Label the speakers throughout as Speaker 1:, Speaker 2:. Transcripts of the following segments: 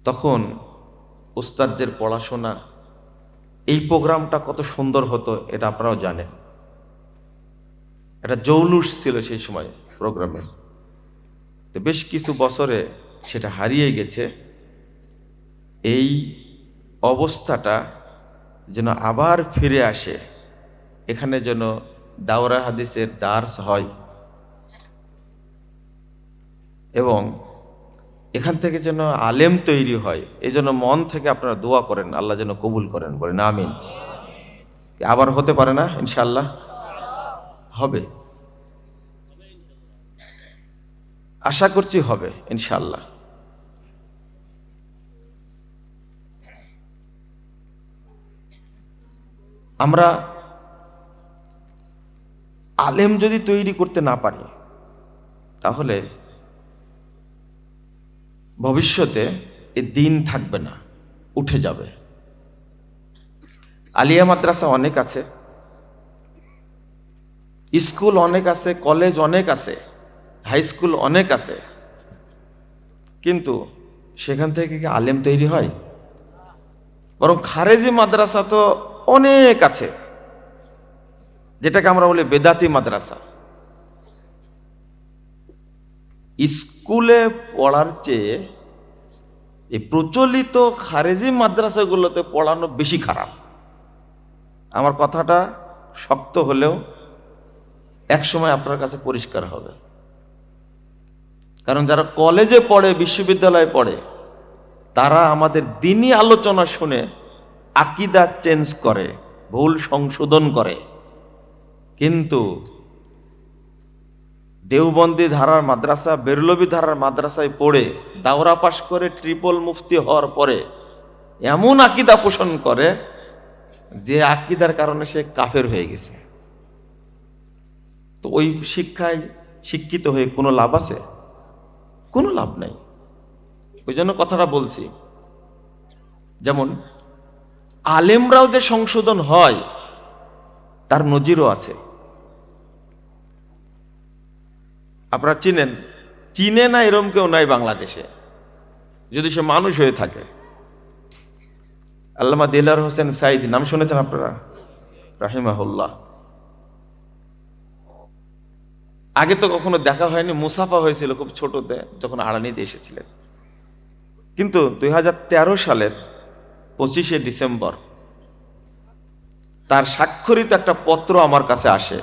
Speaker 1: তখন উস্তাদদের পড়াশোনা, এই প্রোগ্রামটা কত সুন্দর হতো এটা আপনারাও জানেন। একটা জৌলুস ছিল সেই সময় প্রোগ্রামে। তো বেশ কিছু বছরে সেটা হারিয়ে গেছে। এই অবস্থাটা যেন আবার ফিরে আসে, এখানে যেন দাওরা হাদিসের দার্স হয় এবং এখান থেকে যেন আলেম তৈরি হয়, এই জন্য মন থেকে আপনারা দোয়া করেন, আল্লাহ যেন কবুল করেন, বলেন আমিন। আবার হতে পারে না? ইনশাআল্লাহ হবে, আশা করছি হবে ইনশাআল্লাহ। আমরা আলেম যদি তৈরি করতে না পারি তাহলে ভবিষ্যতে এ দিন থাকবে না, উঠে যাবে। আলিয়া মাদ্রাসা অনেক আছে, স্কুল অনেক আছে, কলেজ অনেক আছে, হাই স্কুল অনেক আছে, কিন্তু সেখান থেকে কি আলেম তৈরি হয়? বরং খারেজি মাদ্রাসা তো অনেক আছে, যেটাকে আমরা বলি বেদাতি মাদ্রাসা। স্কুলে পড়ার চেয়ে এই প্রচলিত খারেজি মাদ্রাসাগুলোতে পড়ানো বেশি খারাপ। আমার কথাটা শক্ত হলেও একসময় আপনার কাছে পরিষ্কার হবে। কারণ যারা কলেজে পড়ে, বিশ্ববিদ্যালয়ে পড়ে, তারা আমাদের দ্বীনি আলোচনা শুনে আকীদা চেঞ্জ করে, ভুল সংশোধন করে। কিন্তু দেওবন্দি ধারার মাদ্রাসা, বেরলভী ধারার মাদ্রাসায় পড়ে দাওরা পাশ করে ট্রিপল মুফতি হওয়ার পরে এমন আকীদা পোষণ করে যে আকীদার কারণে সে কাফের হয়ে গেছে। তো ওই শিক্ষায় শিক্ষিত হয়ে কোনো লাভ আছে? কোনো লাভ নাই। ওই জন্য কথাটা বলছি, যেমন আলেমরাও যে সংশোধন হয় তার নজিরও আছে। আপনারা চিনেন, চিনে না এরম কেউ নাই বাংলাদেশে, যদি সে মানুষ হয়ে থাকে। আল্লামা দেলাওয়ার হোসেন সাঈদী নাম শুনেছেন আপনারা? রাহিমাহুল্লাহ। আগে তো কখনো দেখা হয়নি, মুসাফা হয়েছিল খুব ছোটতে যখন আড়ানিতে এসেছিলেন। কিন্তু 2013 সালের 25শে ডিসেম্বর তার স্বাক্ষরিত একটা পত্র আমার কাছে আসে।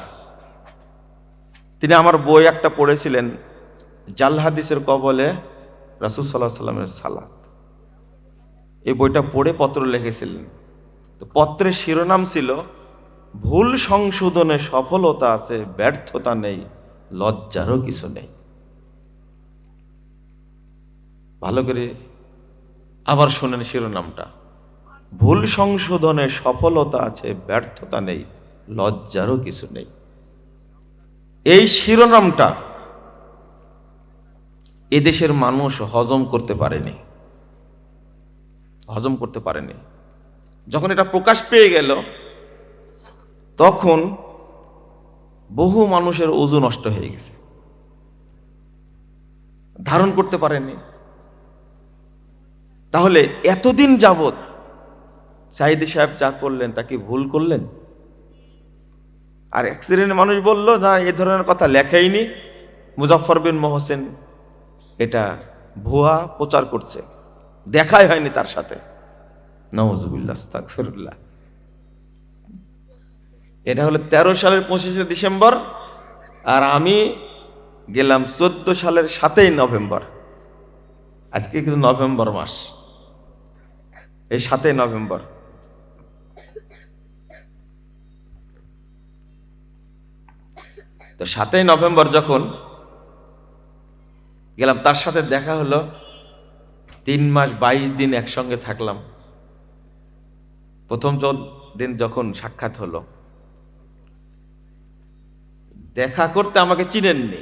Speaker 1: তিনি আমার বই একটা পড়েছিলেন, জাল হাদিসের কবলে রাসূল সাল্লাল্লাহু আলাইহি সাল্লামের সালাত। এই বইটা পড়ে পত্র লিখেছিলেন। তো পত্রের শিরোনাম ছিল, ভুল সংশোধনে সফলতা আছে, ব্যর্থতা নেই, লজ্জারও কিছু নেই। ভালো করে আবার শুনেন শিরোনামটা, ভুল সংশোধনে সফলতা আছে, ব্যর্থতা নেই, লজ্জারও কিছু নেই। এই শিরোনামটা এদেশের মানুষ হজম করতে পারেনি, হজম করতে পারেনি। যখন এটা প্রকাশ পেয়ে গেল তখন বহু মানুষের ওযু নষ্ট হয়ে গেছে, ধারণ করতে পারেনি। তাহলে এতদিন যাবৎ সাঈদী সাহেব যা করলেন তা কি ভুল করলেন? আর এক শ্রেণীর মানুষ বলল, না, এ ধরনের কথা লেখাইনি, মুজাফফর বিন মোহসেন এটা ভুয়া প্রচার করছে, দেখাই হয়নি তার সাথে। নাউযুবিল্লাহ, আস্তাগফিরুল্লাহ। এটা হলো 13 সালের 25শে ডিসেম্বর, আর আমি গেলাম 14 সালের 7ই নভেম্বর। আজকে কিন্তু নভেম্বর মাস, এই 7ই নভেম্বর। তো 7ই নভেম্বর যখন গেলাম, তার সাথে দেখা হলো। 3 মাস 22 দিন একসঙ্গে থাকলাম। প্রথম দিন যখন সাক্ষাৎ হলো, দেখা করতে আমাকে চিনেননি।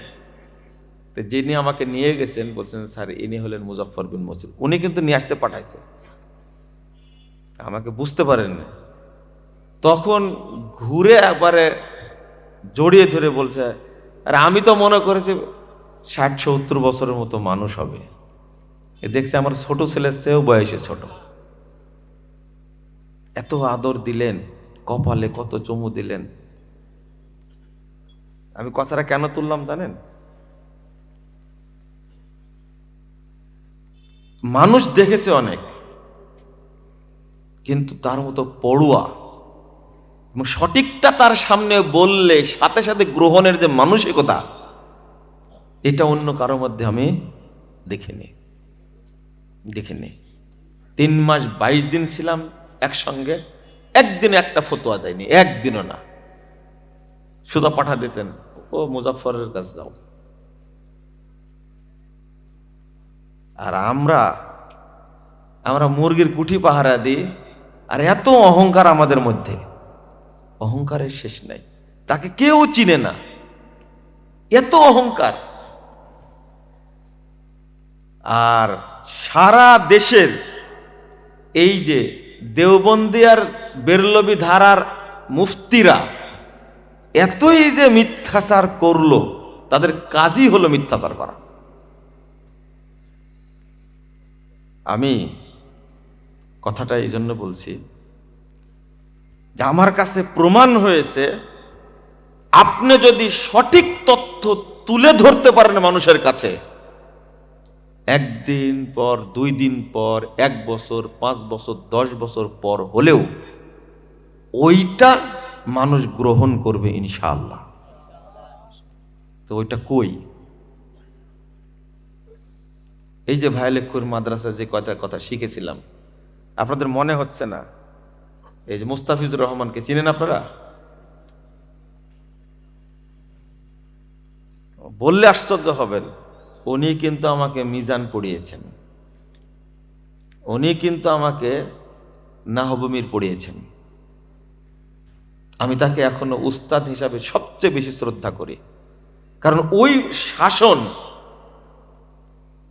Speaker 1: তো যিনি আমাকে নিয়ে গেছেন বলছেন, স্যার ইনি হলেন মুজাফফর বিন মোহসেন। উনি কিন্তু নিয়ে আসতে পাঠাইছে, আমাকে বুঝতে পারেননি। তখন ঘুরে একবারে জড়িয়ে ধরে বলছে, আর আমি তো মনে করেছি 60-70 বছরের মতো মানুষ হবে, দেখছি আমার ছোট ছেলের চেয়েও বয়সে ছোট। এত আদর দিলেন, কপালে কত চুমু দিলেন। আমি কথাটা কেন তুললাম জানেন? মানুষ দেখেছে অনেক, কিন্তু তার মতো পড়ুয়া এবং সঠিকটা তার সামনে বললে সাথে সাথে গ্রহণের যে মানসিকতা, এটা অন্য কারোর মধ্যে আমি দেখিনি। 3 মাস 22 দিন ছিলাম একসঙ্গে, একদিনে একটা ফতোয়া দেয়নি, একদিনও না। সুদা পাঠা দিতেন, ও মুজাফফরের কাছে যাও। আর আমরা মুরগির কুঠি পাহারা দিই, আর এত অহংকার আমাদের মধ্যে, অহংকারের শেষ নাই। তাকে কেউ চিনে না, এত অহংকার। আর সারা দেশের এই যে দেওবন্দি আর বেরলভী ধারার মুফতিরা এতই যে মিথ্যাচার করলো, তাদের কাজই হলো মিথ্যাচার করা। আমি কথাটা এই জন্য বলছি যে আমার কাছে প্রমাণ হয়েছে, আপনি যদি সঠিক তথ্য তুলে ধরতে পারেন মানুষের কাছে, 1 দিন পর, 2 দিন পর, 1 বছর, 5 বছর, 10 বছর পর হলেও ওইটা মানুষ গ্রহণ করবে ইনশাআল্লাহ। তো ওইটা কই? এই যে ভাইলেখুর মাদ্রাসায় যে কথা শিখেছিলাম, আপনাদের মনে হচ্ছে না? এই যে মুস্তাফিজুর রহমানকে চিনেন আপনারা? বললে আশ্চর্য হবেন, উনি কিন্তু আমাকে মিজান পড়িয়েছেন, উনি কিন্তু আমাকে নাহবুমির পড়িয়েছেন। আমি তাকে এখনো উস্তাদ হিসাবে সবচেয়ে বেশি শ্রদ্ধা করি, কারণ ওই শাসন,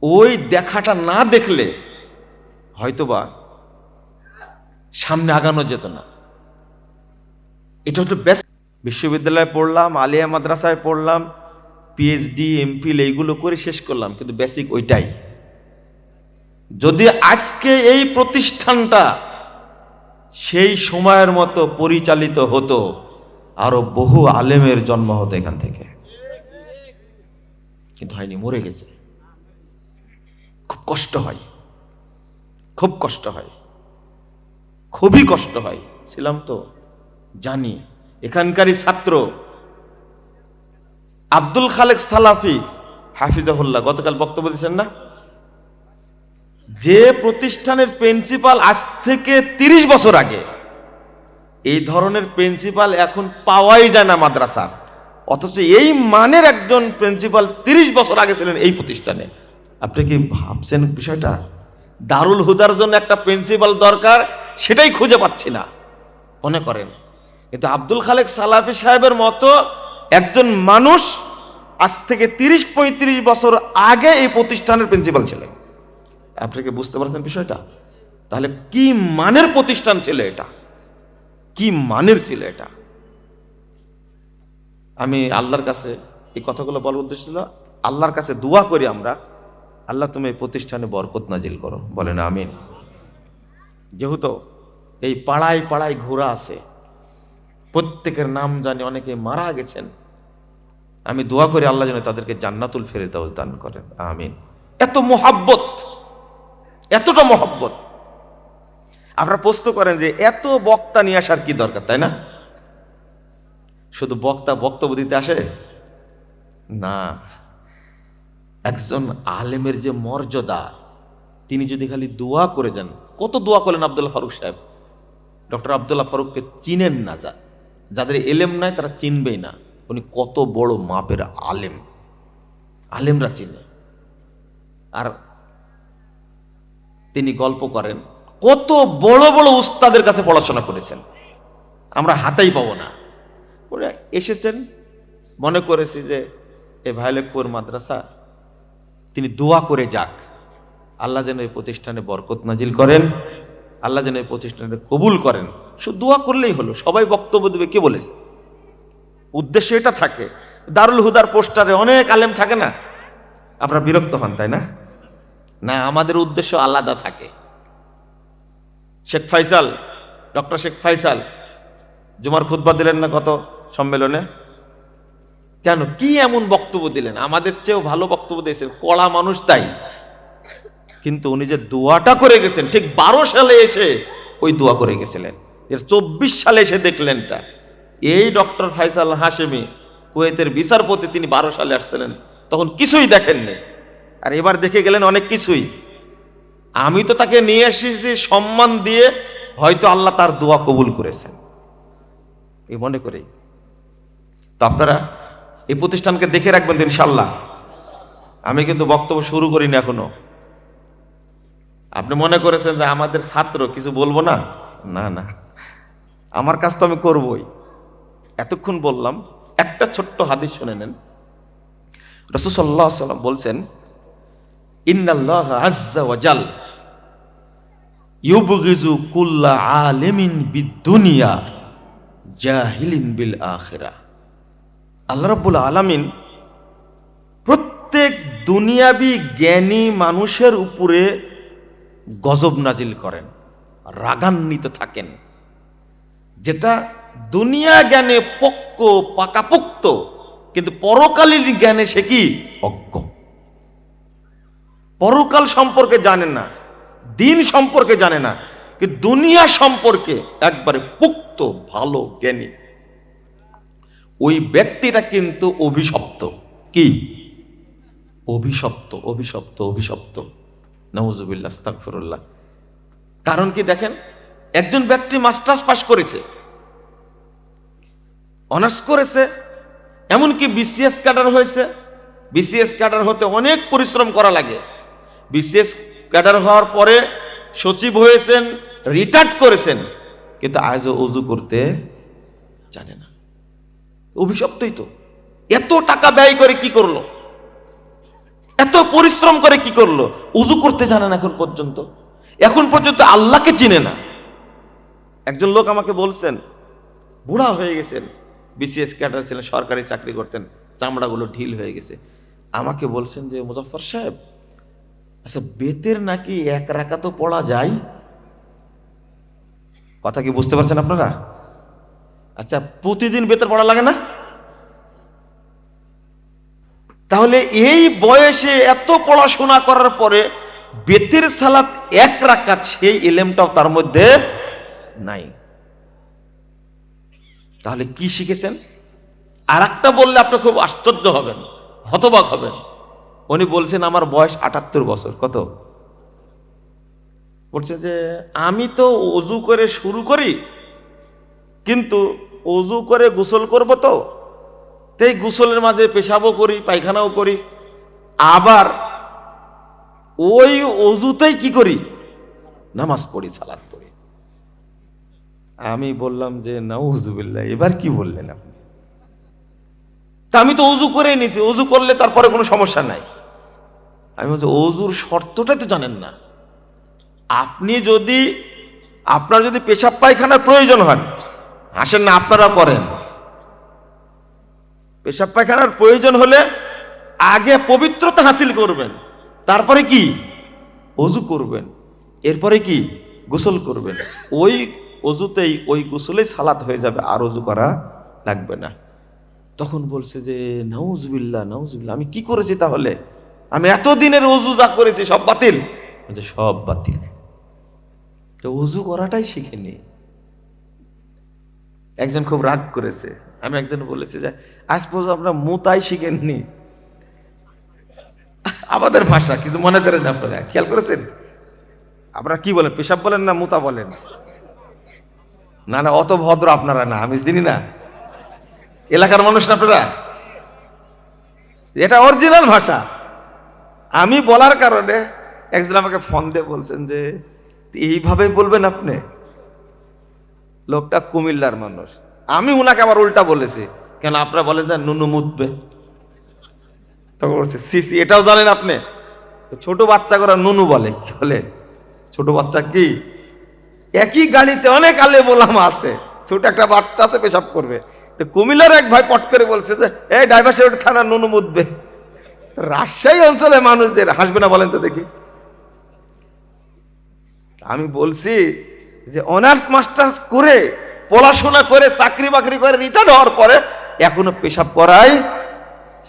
Speaker 1: ওই দেখাটা না দেখলে হয়তোবা সামনে আগানো যেত না। এটা হচ্ছে বেস্ট। বিশ্ববিদ্যালয়ে পড়লাম, আলিয়া মাদ্রাসায় পড়লাম, পিএইচডি, এমফিল এইগুলো করে শেষ করলাম, কিন্তু বেসিক ওইটাই। যদি আজকে এই প্রতিষ্ঠানটা সেই সময়ের মতো পরিচালিত হতো, আরো বহু আলেমের জন্ম হতো এখান থেকে, কিন্তু হয়নি, মরে গেছে। খুব কষ্ট হয়, খুব কষ্ট হয়, খুবই কষ্ট হয়। ছিলাম তো, জানি। এখানকারই ছাত্র আব্দুল খালেক সালাফি হাফিজাহুল্লাহ গতকাল বক্তব্য দিয়েছেন না, যে প্রতিষ্ঠানের প্রিন্সিপাল আজ থেকে 30 বছর আগে, এই ধরনের প্রিন্সিপাল এখন পাওয়াই যায় না মাদ্রাসা। অথচ এই মানের একজন প্রিন্সিপাল 30 বছর আগে ছিলেন এই প্রতিষ্ঠানে। আপনি কি ভাবছেন বিষয়টা? দারুল হুদার জন্য একটা প্রিন্সিপাল দরকার, সেটাই খুঁজে পাচ্ছি না মনে করেন। কিন্তু আব্দুল খালেক সালাফি সাহেবের মতো একজন মানুষ আজ থেকে 30-35 বছর আগে এই প্রতিষ্ঠানের প্রিন্সিপাল ছিলেন। আপনি কি বুঝতে পারছেন বিষয়টা? তাহলে কি মানের প্রতিষ্ঠান ছিল এটা, কি মানের ছিল এটা। আমি আল্লাহর কাছে এই কথাগুলো বলার উদ্দেশ্য ছিল, আল্লাহর কাছে দোয়া করি আমরা, আল্লাহ তুমি এই প্রতিষ্ঠানে বরকত নাজিল করো, বলেন আমিন। যেহেতু এই পাড়ায় পাড়ায় ঘোরা আছে, প্রত্যেকের নাম জানি, অনেকে মারা গেছেন, আমি দোয়া করি আল্লাহ যেন তাদেরকে জান্নাতুল ফেরেদাউস দান করেন, আমিন। এত মোহাব্বত, এতটা মোহাব্বত। আপনারা প্রশ্ন করেন যে এত বক্তা নিয়ে আসার কি দরকার, তাই না? শুধু বক্তা বক্তব্য দিতে আসে না, একজন আলেমের যে মর্যাদা, তিনি যদি খালি দোয়া করে যান। কত দোয়া করলেন আব্দুল্লাহ ফারুক সাহেব। ডক্টর আব্দুল্লাহ ফারুককে চিনেন না, যাদের এলেম নাই তারা চিনবেই না। উনি কত বড় মাপের আলেম, আলেমরা চিনে। আর তিনি গল্প করেন কত বড় বড় উস্তাদের কাছে পড়াশোনা করেছেন, আমরা হাতেই পাবো না। ওরা এসেছেন, মনে করেছি যে এই ভাইলেখপুর মাদ্রাসা, তিনি দোয়া করে যাক, আল্লাহ যেন এই প্রতিষ্ঠানে বরকত নাজিল করেন, আল্লাহ যেন এই প্রতিষ্ঠানে কবুল করেন। শুধু দোয়া করলেই হলো, সবাই বক্তব্য দেবে, কে বলেছে? উদ্দেশ্য এটা থাকে। দারুল হুদার পোস্টারে অনেক আলেম থাকে না, আপনারা বিরক্ত হন, তাই না? না, আমাদের উদ্দেশ্য আলাদা থাকে। শেখ ফাইসাল, ডক্টর শেখ ফাইসাল জুমার খুতবা দিলেন না কত সম্মেলনে? কেন, কি এমন বক্তব্য দিলেন? আমাদের চেয়েও ভালো বক্তব্য দিয়েছেন, কড়া মানুষ তাই। কিন্তু উনি যে দোয়াটা করে গেছেন, ঠিক 12 সালে এসে ওই দোয়া করে গেছিলেন, এর 24 সালে এসে দেখলেনটা। এই ডক্টর ফাইসাল হাশেমি কুয়েতের বিচারপতি, তিনি 12 সালে আসছিলেন, তখন কিছুই দেখেননি, আর এবার দেখে গেলেন অনেক কিছুই। আমি তো তাকে নিয়ে এসেছি সম্মান দিয়ে, হয়তো আল্লাহ তার দোয়া কবুল করেছেন এই মনে করে। তো আপনারা এই প্রতিষ্ঠানকে দেখে রাখবেন তো ইনশাল্লাহ। আমি কিন্তু বক্তব্য শুরু করিনি এখনো। আপনি মনে করেছেন যে আমাদের ছাত্র, কিছু বলবো না? না না, আমার কাজ তো আমি করবই। এতক্ষণ বললাম, একটা ছোট্ট হাদিস শুনে নেন। রাসূল সাল্লাল্লাহু আলাইহি ওয়াসাল্লাম বলছেন, ইন্নাল্লাহ আযজা ওয়া জাল ইউবগিজু কুল্লা আলিমিন বিদ-দুনিয়া জাহিলিন বিল আখিরাহ। আল্লাহ রাব্বুল আলামিন প্রত্যেক দুনিয়াবি জ্ঞানী মানুষের উপরে গজব নাজিল করেন, রাগান্বিত থাকেন, যেটা দুনিয়া জ্ঞানে পাকাপোক্ত, কিন্তু পরকালীন জ্ঞানে সে কি অজ্ঞ। পরকাল সম্পর্কে জানে না, দিন সম্পর্কে জানে না, কিন্তু দুনিয়া সম্পর্কে একবারে পুক্ত ভালো জ্ঞানী। ওই ব্যক্তিটা কিন্তু অভিশপ্ত। কি অভিশপ্ত? অভিশপ্ত, অভিশপ্ত, নাউজুবিল্লাহ, আস্তাগফিরুল্লাহ। কারণ কি দেখেন, একজন ব্যক্তি মাস্টার্স পাস করেছে, অনার্স করেছে, এমনকি বিসিএস ক্যাডার হয়েছে। বিসিএস ক্যাডার হতে অনেক পরিশ্রম করা লাগে। বিসিএস ক্যাডার হওয়ার পরে সচিব হয়েছেন, রিটায়ার্ড করেছেন, কিন্তু আজও ওযু করতে জানে না। অভিশপ্তই তো। এত টাকা ব্যয় করে কি করলো? এত পরিশ্রম করে কি করলো? ওযু করতে জানে না এখন পর্যন্ত। এখন পর্যন্ত আল্লাহকে চিনে না। একজন লোক আমাকে বলছেন, বুড়া হয়ে গেছেন, বিসিএস ক্যাডার ছিলেন, সরকারি চাকরি করতেন, চামড়াগুলো ঢিল হয়ে গেছে। আমাকে বলছেন যে, মুজাফফর সাহেব, আচ্ছা বেতের নাকি 1 রাকাতও পড়া যায়? কথা কি বুঝতে পারছেন আপনারা? আচ্ছা, প্রতিদিন বেতের পড়া লাগে না? তাহলে এই বয়সে এত পড়াশোনা করার পরে বেতের সালাত 1 রাকাত, সেই ইলমটাও তার মধ্যে নাই। তাহলে কি শিখেছেন? আর একটা বললে আপনি খুব আশ্চর্য হবেন, হতবাক হবেন। উনি বলছেন, আমার বয়স 78 বছর। কত? বলছে যে আমি তো ওযু করে শুরু করি, কিন্তু ওযু করে গোসল করব, তো এই গোসলের মাঝে পেশাবও করি, পায়খানাও করি, আবার ওই ওযুতেই কি করি, নামাজ পড়ি, সালাত পড়ি। আমি বললাম যে নাউজুবিল্লাহ, এবার কি বললেন আপনি? তা আমি তো ওযু করে নিছি, ওযু করলে তারপরে কোনো সমস্যা নাই। আমি বলছি, ওযুর শর্তটাই তো জানেন না আপনি। আপনার যদি পেশাব পায়খানার প্রয়োজন হয়, আসেন না, আপনারা করেন। পেশাব পায়খানার প্রয়োজন হলে আগে পবিত্রতা হাসিল করবেন, তারপরে কি ওযু করবেন, এরপরে কি গোসল করবেন। ওই ওযুতেই, ওই গোসলেই সালাত হয়ে যাবে, আর ওযু করা লাগবে না। তখন বলছে যে নাউজুবিল্লাহ, নাউজুবিল্লাহ, আমি কি করেছি তাহলে? আমি এতদিনের ওযু যা করেছি সব বাতিল? সব বাতিল। তো ওযু করাটাই শিখেনি। একজন খুব রাগ করেছে। আমি একজন বলেছি যে আজ পর্যন্ত আমরা মুতাই শিখেননি। আমাদের ভাষা, কিছু মনে করেন আপনারা, খেয়াল করেছেন? আপনারা কি বলেন, পেশাব বলেন না মুতা বলেন? না না, অত ভদ্র আপনারা না, আমি চিনি না, এলাকার মানুষ না আপনারা। এটা অরিজিনাল ভাষা। আমি বলার কারণে একজন আমাকে ফোন দিয়ে বলছেন যে এইভাবে বলবেন আপনি? লোকটা কুমিল্লার মানুষ। আমি উনাকে আবার উল্টা বলেছি, কেন আপনারা বলেন যে নুনু মুতবে? তখন বলছে সিসি, এটাও জানেন আপনি? ছোট বাচ্চা করে নুনু বলে। কি বলে? ছোট বাচ্চা কি? একই গাড়িতে অনেক আলে মোলামা আছে, ছোট একটা বাচ্চা আছে পেশাব করবে। তো কুমিল্লার এক ভাই পট করে বলছে যে এই ড্রাইভার সাহেব থানা নুনু মুতবে। রাজশাহী অঞ্চলে মানুষ যে হাসবে না বলেন তো দেখি? আমি বলছি যে অনার্স মাস্টার্স করে পড়াশোনা করে চাকরি বাকরি করে রিটায়ার্ড হওয়ার পরে এখনো পেশাব করাই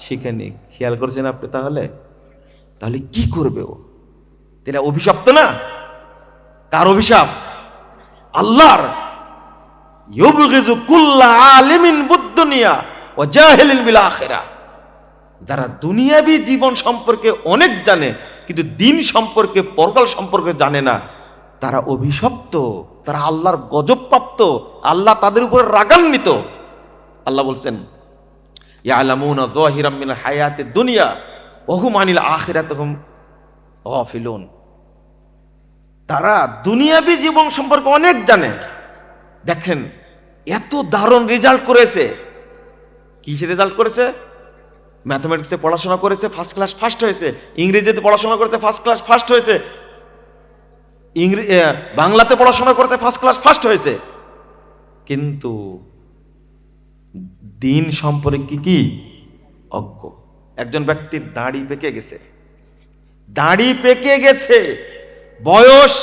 Speaker 1: শিখেনি। খেয়াল করছেন আপনি? তাহলে তাহলে কি করবে ও? এটা অভিশপ্ত না? কার অভিশাপ? আল্লাহর। ইউবগিযু কুল্লা আলিমিন বিদ-দুনিয়া ওয়া জাহিলিন বিল আখিরাহ। যারা দুনিয়াবী জীবন সম্পর্কে অনেক জানে কিন্তু দিন সম্পর্কে, পরকাল সম্পর্কে জানে না, তারা অভিশপ্ত, তারা আল্লাহর গজবপ্রাপ্ত, আল্লাহ তাদের উপরে রাগান্বিত। আল্লাহ বলছেন ইয়ালামুনা যাহিরাম মিনাল হায়াতিদ দুনিয়া ওয়া হুম আনিল আখিরাতি হুম গাফিলুন। তারা দুনিয়াবী জীবন সম্পর্কে অনেক জানে। দেখেন এত দারুণ রেজাল্ট করেছে। কিসে রেজাল্ট করেছে? ম্যাথমেটিক্সে পড়াশোনা করেছে, ফার্স্ট ক্লাস ফার্স্ট হয়েছে। ইংরেজিতে পড়াশোনা করেছে, ফার্স্ট ক্লাস ফার্স্ট হয়েছে। বাংলাতে পড়াশোনা করতে ফার্স্ট ক্লাস ফার্স্ট হয়েছে, কিন্তু দিন সম্পর্কে কি অজ্ঞ। একজন ব্যক্তির দাড়ি পেকে গেছে, দাড়ি পেকে গেছে, বয়স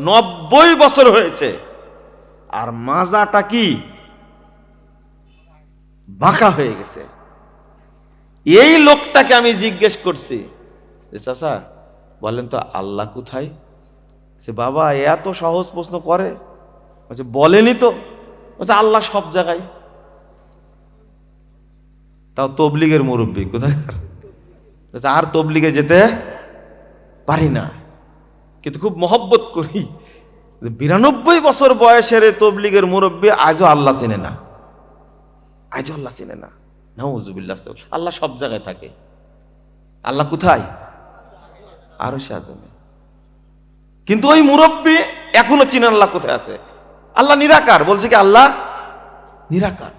Speaker 1: 90 বছর হয়েছে, আর মাজাটা কি বাঁকা হয়ে গেছে। এই লোকটাকে আমি জিজ্ঞেস করছি যে চাচা বলেন তো আল্লাহ কোথায়? সে বাবা এত সহজ প্রশ্ন করে, বলেনি তো। আল্লাহ সব জায়গায়। তাও তবলিগের মুরব্বী কোথাকার, আর তবলিগে যেতে পারি না, কিন্তু খুব মহব্বত করি। 92 বছর বয়সের তবলিগের মুরব্বী আজও আল্লাহ চেনে না, আজও আল্লাহ চেনে না। নাউজুবিল্লাহ। আল্লাহ সব জায়গায় থাকে। আল্লাহ কোথায়? আরশে আযমে। কিন্তু ওই মুরব্বী এখনো চিনেন আল্লাহ কোথায় আছে। আল্লাহ নিরাকার, বলছে কি আল্লাহ নিরাকার।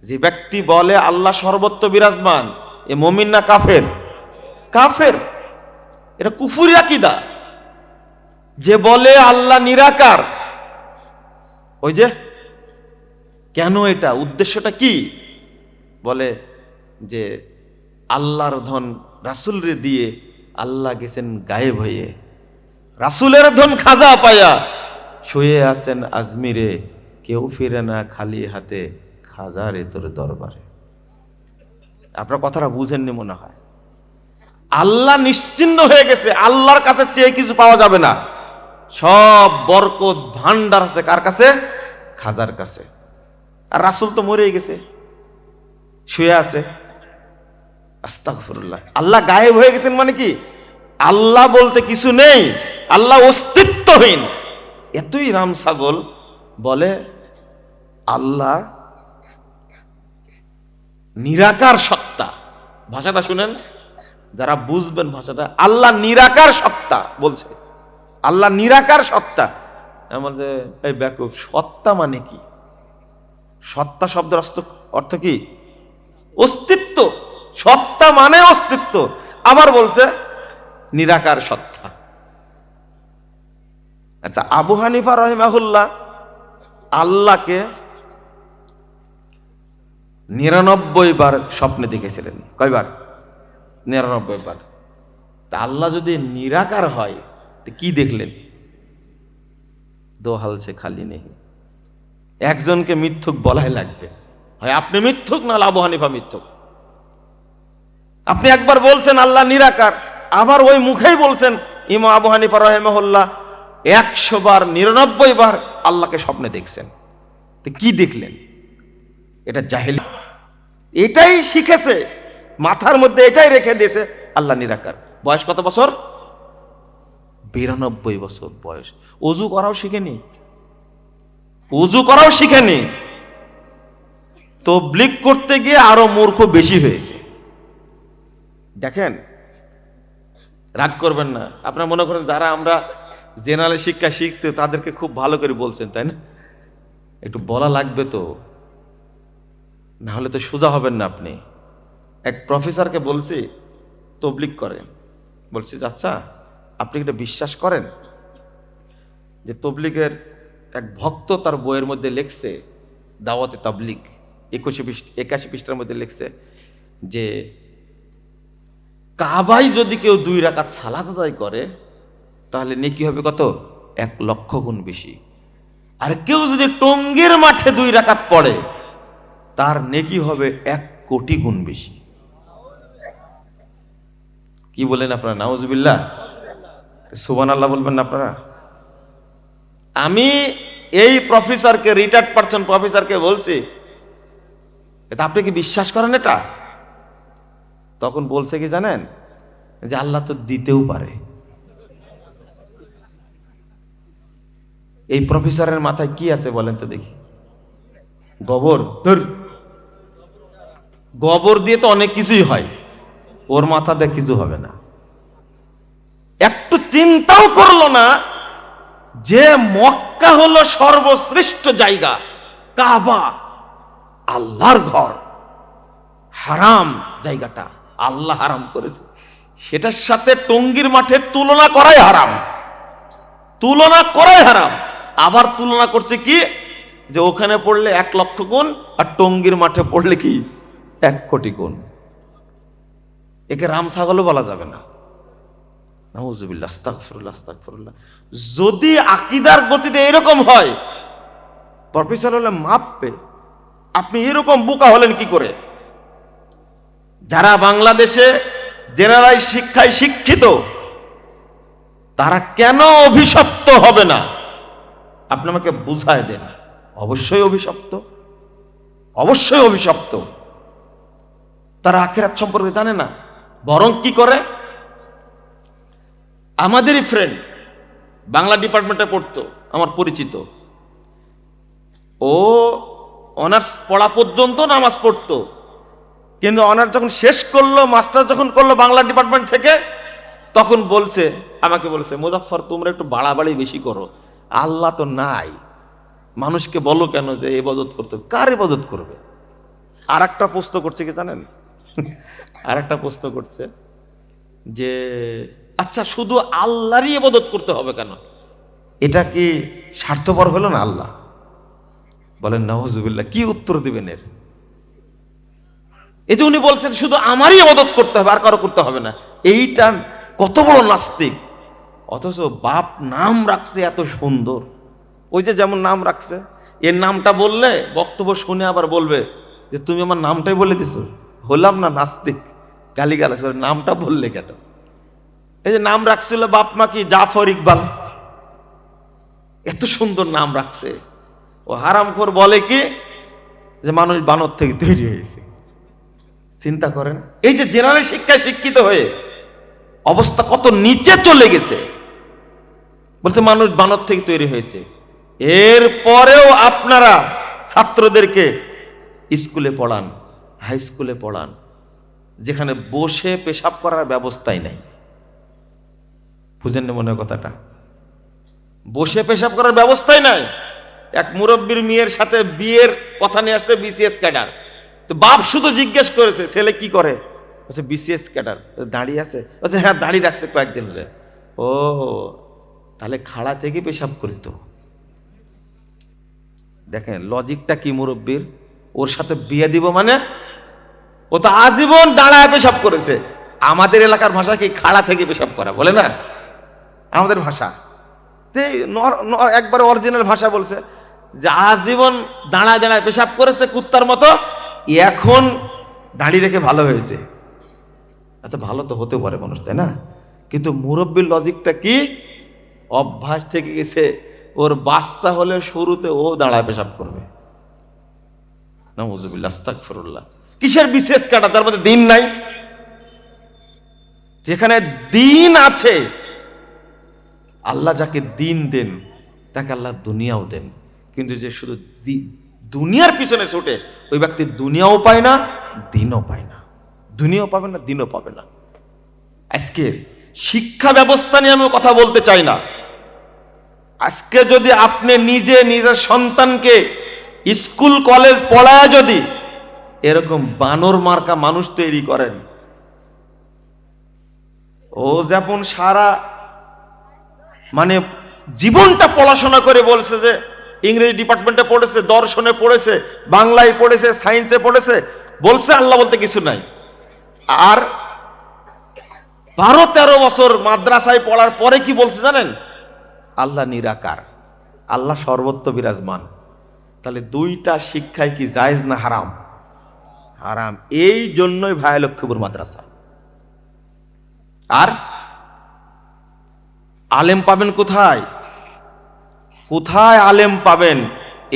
Speaker 1: যে ব্যক্তি বলে আল্লাহ সর্বত্র বিরাজমান, এ মুমিন না কাফের? কাফের। এটা কুফরি আকীদা। যে বলে আল্লাহ নিরাকার, ওই যে কেন, এটা উদ্দেশ্যটা কি? বলে যে আল্লাহর ধন রাসূলরে দিয়ে আল্লাহ গেছেন গায়েব হয়ে, রাসূলের ধন খাজা পায়া শুয়ে আছেন আজমিরে, কেউ ফিরে না খালি হাতে খাজারে তোর দরবারে। আপনার কথাটা বুঝেননি মনে হয়। আল্লাহ নিশ্চিন্ন হয়ে গেছে, আল্লাহর কাছে চেয়ে কিছু পাওয়া যাবে না। সব বরকত ভান্ডার আছে কার কাছে? খাজার কাছে। আর রাসূল তো মরেই গেছে, শুয়ে আছে। আস্তাগফিরুল্লাহ। আল্লাহ গায়েব হয়ে গেছেন মানে কি? আল্লাহ বলতে কিছু নেই, আল্লাহ অস্তিত্বহীন। এতই রাম ছাগল বলে আল্লাহ নিরাকার সত্তা। ভাষাটা শুনেন, যারা বুঝবেন ভাষাটা। আল্লাহ নিরাকার সত্তা বলছে, আল্লাহ নিরাকার সত্তা। এমন যে এই ব্যাকুব, সত্তা মানে কি? সত্তা শব্দের অর্থ কি? অস্তিত্ব। সত্তা মানে অস্তিত্ব। আবার বলছে নিরাকার সত্তা। আচ্ছা, আবু হানিফা রাহিমাহুল্লাহ আল্লাহকে 99 বার স্বপ্নে দেখেছিলেন। কয়বার? 99 বার। তা আল্লাহ যদি নিরাকার হয় তো কি দেখলেন? দোহাল সে খালি নেই। একজনকে মিথ্যুক বলাই লাগবে, হয় আপনি মিথ্যুক না আবু হানিফা মিথ্যুক। আপনি একবার বলছেন আল্লাহ নিরাকার, আবার ওই মুখেই বলছেন ইমাম আবু হানিফা রাহিমাহুল্লাহ 100 বার 99 বার আল্লাহকে স্বপ্নে দেখছেন। তো কি দেখলেন? এটা জাহেলি, এটাই শিখেছে মাথার মধ্যে, এটাই রেখে দিয়েছে আল্লাহ নিরাকার। বয়স কত বছর? 92 বছর বয়স। ওযু করাও শিখেনি, ওযু করাও শিখেনি। তাবলীগ করতে গিয়ে আরো মূর্খ বেশি হয়েছে। দেখেন, রাগ করবেন না। আপনারা মনে করেন যারা আমরা জেনারেল শিক্ষা শিখতে তাদেরকে খুব ভালো করে বলছেন, তাই না? একটু বলা লাগবে তো, না হলে তো সোজা হবেন না আপনি। এক প্রফেসরকে বলছি তাবলীগ করেন, বলছি আচ্ছা আপনি এটা বিশ্বাস করেন যে তাবলীগের এক ভক্ত তার বইয়ের মধ্যে লিখছে, দাওয়াতে তাবলীগ 81 পৃষ্ঠার মধ্যে লিখছে যে কাবায় যদি কেউ 2 রাকাত সালাত আদায় করে তাহলে নেকি হবে কত? 1,00,000 গুণ বেশি। আর কেউ যদি টঙ্গীর মাঠে 2 রাকাত পড়ে তার নেকি হবে 1,00,00,000 গুণ বেশি। কি বলেন আপনারা? নাউজুবিল্লাহ, সুবহানাল্লাহ বলবেন না আপনারা? আমি এই প্রফেসরকে, রিটায়ার্ড পারসন প্রফেসরকে বলছি, এটা আপনি কি বিশ্বাস করেন এটা? তখন বলছে কি জানেন, যে আল্লাহ তো দিতেও পারে। এই প্রফেসরের মাথায় কি আছে বলেন তো দেখি? গোবর, গোবর দিয়ে তো অনেক কিছুই হয়, ওর মাথাতে কিছু হবে না। একটু চিন্তাও করলো না যে মক্কা হলো সর্বশ্রেষ্ঠ জায়গা, কাবা আল্লাহর ঘর, হারাম জায়গাটা আল্লাহ হারাম করেছে, সেটার সাথে টঙ্গীর মাঠের তুলনা করাই হারাম, তুলনা করাই হারাম। আবার তুলনা করছে কি, যে ওখানে পড়লে 1,00,000 গুণ আর টঙ্গীর মাঠে পড়লে কি 1,00,00,000 গুণ। একে রাম ছাগলও বলা যাবে না। নাউজুবিল্লাহ, আস্তাগফিরুল্লাহ, আস্তাগফিরুল্লাহ। যদি আকীদার গতিতে এরকম হয়, প্রফেসর হলে মাপবে, আপনি এরকম বোকা হলেন কি করে? যারা বাংলাদেশে জেনারেল শিক্ষায় শিক্ষিত তারা কেন অভিশপ্ত হবে না? আপনি আমাকে বুঝায় দেন। অবশ্যই অভিশপ্ত, অবশ্যই অভিশপ্ত। তারা আখিরাত সম্পর্কে জানে না, বরং কি করে, আমাদেরই ফ্রেন্ড বাংলা ডিপার্টমেন্টে পড়তো, আমার পরিচিত, ও অনার্স পড়া পর্যন্ত নামাজ পড়তো, কিন্তু অনার্স যখন শেষ করলো, মাস্টার্স যখন করলো বাংলা ডিপার্টমেন্ট থেকে, তখন বলছে, আমাকে বলছে, মুজাফফর তোমরা একটু বাড়াবাড়ি বেশি করো, আল্লাহ তো নাই, মানুষকে বলো কেন যে ইবাদত করতে হবে? কার ইবাদত করবে? আর একটা প্রশ্ন করছে কি জানেন, আর একটা প্রশ্ন করছে যে আচ্ছা শুধু আল্লাহরই ইবাদত করতে হবে কেন? এটা কি স্বার্থপর হলো না আল্লাহ? বলেন নাউজুবিল্লাহ। কি উত্তর দিবেন এর? এই যে উনি বলছেন শুধু আমারই ইবাদত করতে হবে, আর কারো করতে হবে না, এইটা কত বড় নাস্তিক। অথচ বাপ নাম রাখছে এত সুন্দর, ওই যে যেমন নাম রাখছে, এর নামটা বললে বক্তব্য শুনে আবার বলবে যে তুমি আমার নামটাই বলে দিছো, হলাম না নাস্তিক, গালিগালাজ করে নামটা বললে কেন? এই যে নাম রাখছিল বাপ মা কি জাফর ইকবাল, এত সুন্দর নাম রাখছে, ও হারামখোর বলে কি যে মানুষ বানর থেকে তৈরি হয়েছে। চিন্তা করেন, এই যে জেনারেল শিক্ষায় শিক্ষিত হয়ে অবস্থা কত নিচে চলে গেছে, বলছে মানুষ বানর থেকে তৈরি হয়েছে। এরপরেও আপনারা ছাত্রদেরকে স্কুলে পড়ান, হাই স্কুলে পড়ান, যেখানে বসে পেশাব করার ব্যবস্থাই নাই। বুঝেন না মনে কথাটা? বসে পেশাব করার ব্যবস্থাই নাই। এক মুরব্বীর মেয়ের সাথে বিয়ের কথা নিয়ে আসতে বিসিএস ক্যাডার, তো বাপ শুধু জিজ্ঞেস করেছে ছেলে কি করে, বলছে বিসিএস ক্যাডার, দাঁড়িয়ে আছে, বলছে হ্যাঁ দাঁড়িয়ে রাখছে কয়েকদিন হলে। ও তাহলে খাড়া থেকে পেশাব করতো। দেখেন লজিকটা কি মুরব্বীর, ওর সাথে বিয়ে দিব মানে ও তো আজীবন দাঁড়ায় পেশাব করেছে। আমাদের এলাকার ভাষা কি খাড়া থেকে পেশাব করা বলে না, আমাদের ভাষা একবারে অরিজিনাল ভাষা বলছে যে আজীবন দাঁড়ায় দাঁড়ায় পেশাব করেছে কুত্তার মতো, এখন দাঁড়িয়ে রেখে ভালো হয়েছে। আচ্ছা ভালো তো হতে পারে মানুষ, তাই না? কিন্তু মুরব্বীর লজিকটা কি, অভ্যাস থেকে গেছে, ওর বাচ্চা হলে শুরুতে ও দাঁড়ায় পেশাব করবে। নাউজুবিল্লাহ, আস্তাগফিরুল্লাহ। কিসের বিশেষ কাটা, তার মধ্যে দিন নাই? যেখানে দিন আছে, আল্লাহ যাকে দিন দেন তাকে আল্লাহ দুনিয়াও দেন, কিন্তু যে শুধু দুনিয়ার পিছনে ছুটে ওই ব্যক্তি দুনিয়াও পায় না, দিনও পায় না। দুনিয়াও পাবে না, দিনও পাবে না। আজকে শিক্ষা ব্যবস্থা নিয়ে আমি কথা বলতে চাই না। আজকে যদি আপনি নিজে নিজের সন্তানকে স্কুল কলেজ পড়ায় যদি এরকম বানর মার্কা মানুষ তৈরি করেন, ও যেমন সারা মানে জীবনটা পড়াশোনা করে বলছে যে ইংরেজি ডিপার্টমেন্টে পড়েছে, দর্শনে পড়েছে, বাংলায় পড়েছে, সায়েন্সে পড়েছে, বলছে আল্লাহ বলতে কিছু নাই, আর 12-13 বছর মাদ্রাসায় পড়ার পরে কি বলছে জানেন, আল্লাহ নিরাকার, আল্লাহ সর্বত্র বিরাজমান। তাহলে দুইটা শিক্ষায় কি জায়েজ না হারাম? হারাম। এই জন্যই ভাই লক্ষ্মীপুর মাদ্রাসা। আর আলেম পাবেন কোথায়? কোথায় আলেম পাবেন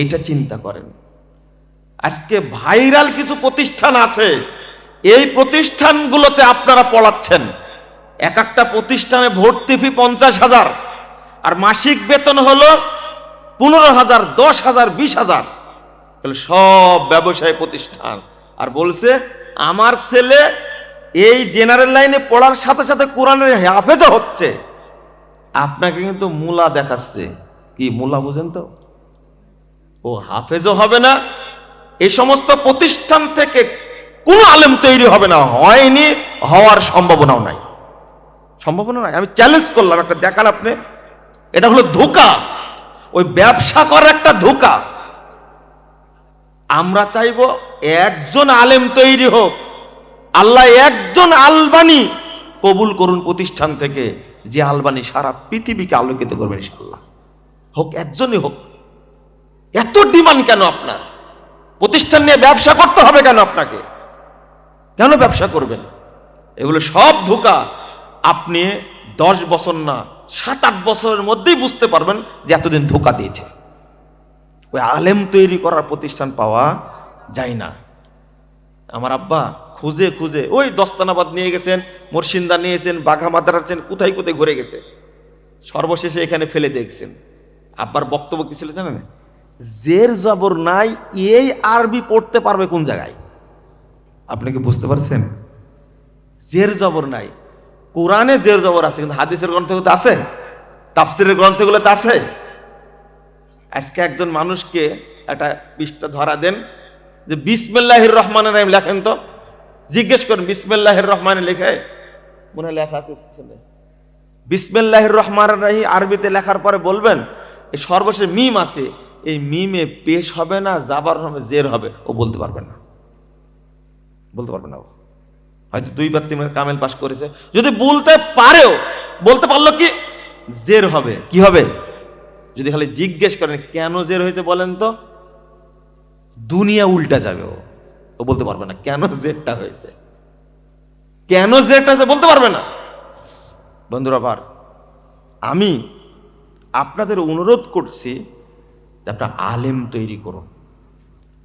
Speaker 1: এটা চিন্তা করেন। আজকে ভাইরাল কিছু প্রতিষ্ঠান আছে, এই প্রতিষ্ঠানগুলোতে আপনারা পড়াচ্ছেন। এক একটা প্রতিষ্ঠানে ভর্তি ফি 50,000, আর মাসিক বেতন হলো 15,000, 10,000, 20,000। সব ব্যবসায় প্রতিষ্ঠান। আর বলছে আমার ছেলে এই জেনারেল লাইনে পড়ার সাথে সাথে কোরআনের হাফেজও হচ্ছে। আপনাকে কিন্তু মুলা দেখাচ্ছে। কি মুলা বুঝেন তো? ও হাফেজও হবে না। এই সমস্ত প্রতিষ্ঠান থেকে কোনো আলেম তৈরি হবে না, হয়নি, হওয়ার সম্ভাবনাও নাই। সম্ভাবনা নাই। আমি চ্যালেঞ্জ করলাম, একটা দেখান আপনি। এটা হলো ধোঁকা, ওই ব্যবসা করার একটা ধোঁকা। আমরা চাইবো একজন আলেম তৈরি হোক, আল্লাহ একজন আলবানি কবুল করুন প্রতিষ্ঠান থেকে, যে আলবানি সারা পৃথিবীকে আলোকিত করবে ইনশাআল্লাহ। হোক, একজনই হোক। এত ডিমান্ড কেন আপনার? প্রতিষ্ঠান নিয়ে ব্যবসা করতে হবে কেন আপনাকে? কেন ব্যবসা করবেন? এগুলো সব ধোঁকা। আপনি 10 বছর না 7-8 বছরের মধ্যেই বুঝতে পারবেন যে এতদিন ধোঁকা দিয়েছে। ওই আলেম তৈরি করার প্রতিষ্ঠান পাওয়া যায় না। আমার আব্বা খুঁজে খুঁজে ওই দস্তানাবাদ নিয়ে গেছেন, মুর্শিদা নিয়েছেন, বাঘা মাদারাচ্ছেন, কোথায় কোথায় ঘুরে গেছে, সর্বশেষে এখানে ফেলে দেখছেন। আব্বার বক্তব্য কি ছিল জানেন? জের জবর নাই, এই আরবি পড়তে পারবে কোন জায়গায়? আপনি কি বুঝতে পারছেন? জের জবর নাই। কোরআনে জের জবর আছে, কিন্তু হাদিসের গ্রন্থগুলোতে আছে, তাফসিরের গ্রন্থগুলোতে আছে। আজকে একজন মানুষকে একটা পৃষ্ঠা ধরা দেন যে বিসমিল্লাহির রহমানির রহিম লেখেন তো, জিজ্ঞেস করেন বিসমিল্লাহির রহমানে লেখে, মনে লেখা আছে বিসমিল্লাহির রহমানির রহিম আরবিতে লেখার পরে বলবেন এই সর্বশেষ মিম আছে, এই মিমে পেশ হবে না জাবার হবে জের হবে, ও বলতে পারবে না, বলতে পারবে না। হয়তো 2বার 3বার কামেল পাস করেছে, যদি বলতে পারেও, বলতে পারলো কি জের হবে, কি হবে? যদি খালি জিজ্ঞেস করেন কেন জের হয়েছে বলেন তো, দুনিয়া উল্টা যাবে। ও বলতে পারবে না কেন জেরটা হয়েছে, কেন জেরটা হয়েছে বলতে পারবে না। বন্ধুরা, আবার আমি আপনাদের অনুরোধ করছি যে আপনারা আলেম তৈরি করুন,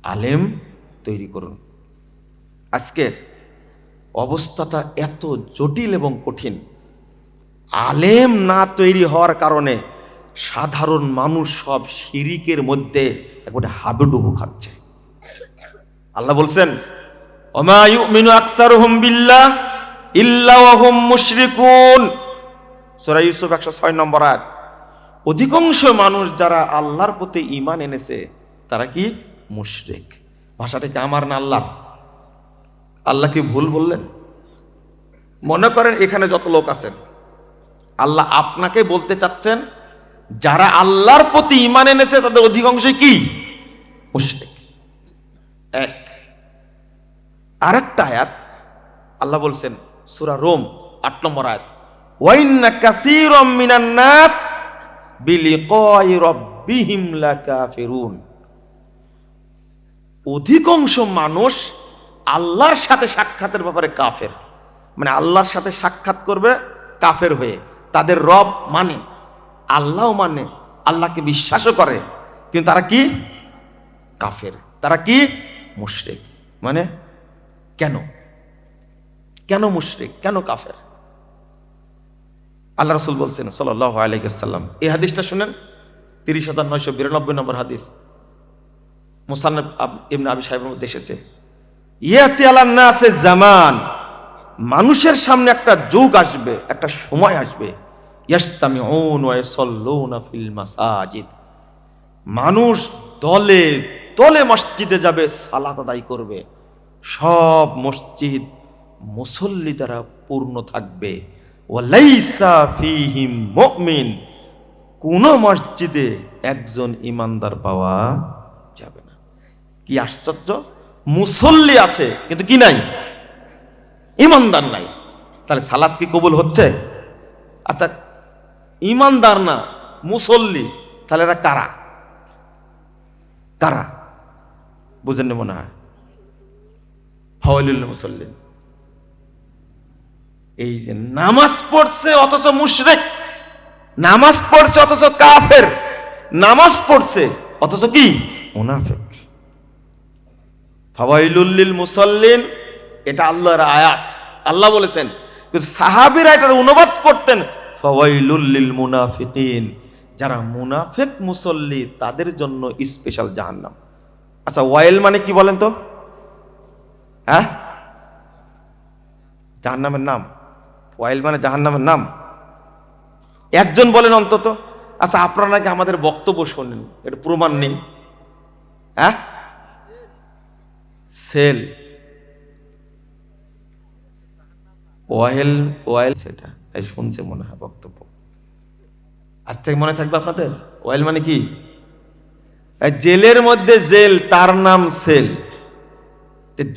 Speaker 1: আলেম তৈরি করুন। আজকের অবস্থাটা এত জটিল এবং কঠিন। আলেম না তৈরি হওয়ার কারণে সাধারণ মানুষ সব শিরিকের মধ্যে একবারে হাবুডুবু খাচ্ছে। আল্লাহ বলছেন ওমা ইউমিনু আকসারুহুম বিল্লাহ ইল্লা ওয়া হুম মুশরিকুন, সূরা ইউসুফ 106 নম্বর আয়াত। অধিকাংশ মানুষ যারা আল্লাহর প্রতি ঈমান এনেছে তারা কি মুশরিক। ভাষাটা কি আমার না আল্লাহর? আল্লাহ কি ভুল বললেন? মনে করেন এখানে যত লোক আছেন, আল্লাহ আপনাকে বলতে চাচ্ছেন যারা আল্লাহর প্রতি ঈমান এনেছে তাদের অধিকাংশই কি মুশরিক। এক। আরেকটা আয়াত আল্লাহ বলছেন সূরা রোম 8 নম্বর আয়াত, ওয়াইন্না কাসীরাম মিনান নাস বিলিকাই রাব্বিহিম লাকাফিরুন। অধিকাংশ মানুষ আল্লাহর সাথে সাক্ষাতের ব্যাপারে কাফের, মানে আল্লাহর সাথে সাক্ষাৎ করবে কাফের হয়ে। তাদের রব মানে, আল্লাহও মানে, আল্লাহকে বিশ্বাসও করে, কিন্তু তারা কি কাফের, তারা কি মুশরিক। মানে কেন কেন মুশরিক, কেন কাফের? আল্লাহ রাসূল বলছেন সাল্লাল্লাহু আলাইহি ওয়াসাল্লাম, এই হাদিসটা শুনেন, 30,992 নম্বর হাদিস, মুসান্নাফ ইবনে আবি শাইবার মধ্যে এসেছে। ইয়াতি আলান নাসে জামান, মানুষের সামনে একটা যুগ আসবে, একটা সময় আসবে, ইয়াসতামিউন ওয়া ইয়াসাল্লুনা ফিল মাসাজিদ, মানুষ দলে দলে মসজিদে যাবে, সালাত আদায় করবে, সব মসজিদ মুসল্লি দ্বারা পূর্ণ থাকবে। ওয়ালাইসা ফীহিম মুমিন, কোন মসজিদে একজন ইমানদার পাওয়া যাবে না। কি আশ্চর্য, মুসল্লি আছে কিন্তু কি নাই, ইমানদার নাই। তাহলে সালাত কি কবুল হচ্ছে? আচ্ছা, ইমানদার না মুসল্লি, তাহলে এরা কারা? কারা বুঝেন না মনে হয়? ফাওয়াইলুল মুসাল্লিন, এই যে নামাজ পড়ছে অথচ মুশরিক, নামাজ পড়ছে অথচ কাফের, নামাজ পড়ছে অথচ কি মুনাফিক। ফাওয়াইলুল লিল মুসাল্লিন, এটা আল্লাহর আয়াত, আল্লাহ বলেছেন। কিন্তু সাহাবীরা এটার অনুবাদ করতেন ফাওয়াইলুল লিল মুনাফিকিন, যারা মুনাফিক মুসল্লি তাদের জন্য স্পেশাল জাহান্নাম। আচ্ছা, ওয়াইল মানে কি বলেন তো? হ্যাঁ, জাহান্নামের নাম। ওয়াইল মানে জাহান্নামের নাম। একজন বলেন অন্তত। আচ্ছা, আপনারা নাকি আমাদের বক্তব্য শোনেন, এটা প্রমাণ নেই। হ্যাঁ, সেল, ওয়াইল, ওয়াইল সেটা এই শুনছে মনে হয় বক্তব্য। আজ থেকে মনে থাকবে আপনাদের। ওয়াইল মানে কি? জেলের মধ্যে জেল, তার নাম সেল।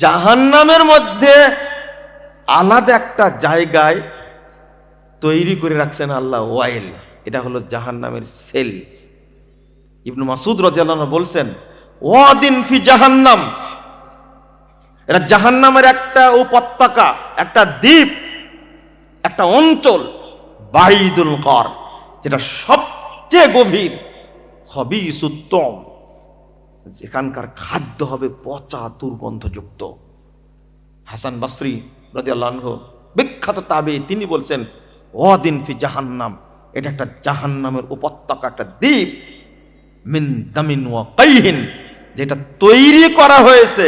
Speaker 1: জাহান্নামের মধ্যে আলাদা একটা জায়গায় তৈরি করে রাখছেন আল্লাহ, ওয়াইল, এটা হলো জাহান্নামের সেল। ইবনে মাসউদ রাদিয়াল্লাহু আনহু বলছেন ওয়াদিন ফি জাহান্নাম, এটা জাহান্নামের একটা উপত্যকা, একটা দ্বীপ, একটা অঞ্চল, বাইদুল কর, যেটা সবচেয়ে গভীর, খবিসুত্তম, যেখানকার খাদ্য হবে পচা দুর্গন্ধযুক্ত। হাসান বসরি রাদিয়াল্লাহু আনহু, বিখ্যাত তাবেঈ, তিনি বলছেন ওয়াদিন ফি জাহান্নাম, এটা একটা জাহান্নামের উপত্যকা, একটা দ্বীপ, মিন দামিন ওয়া কাইহিন, যেটা তৈরি করা হয়েছে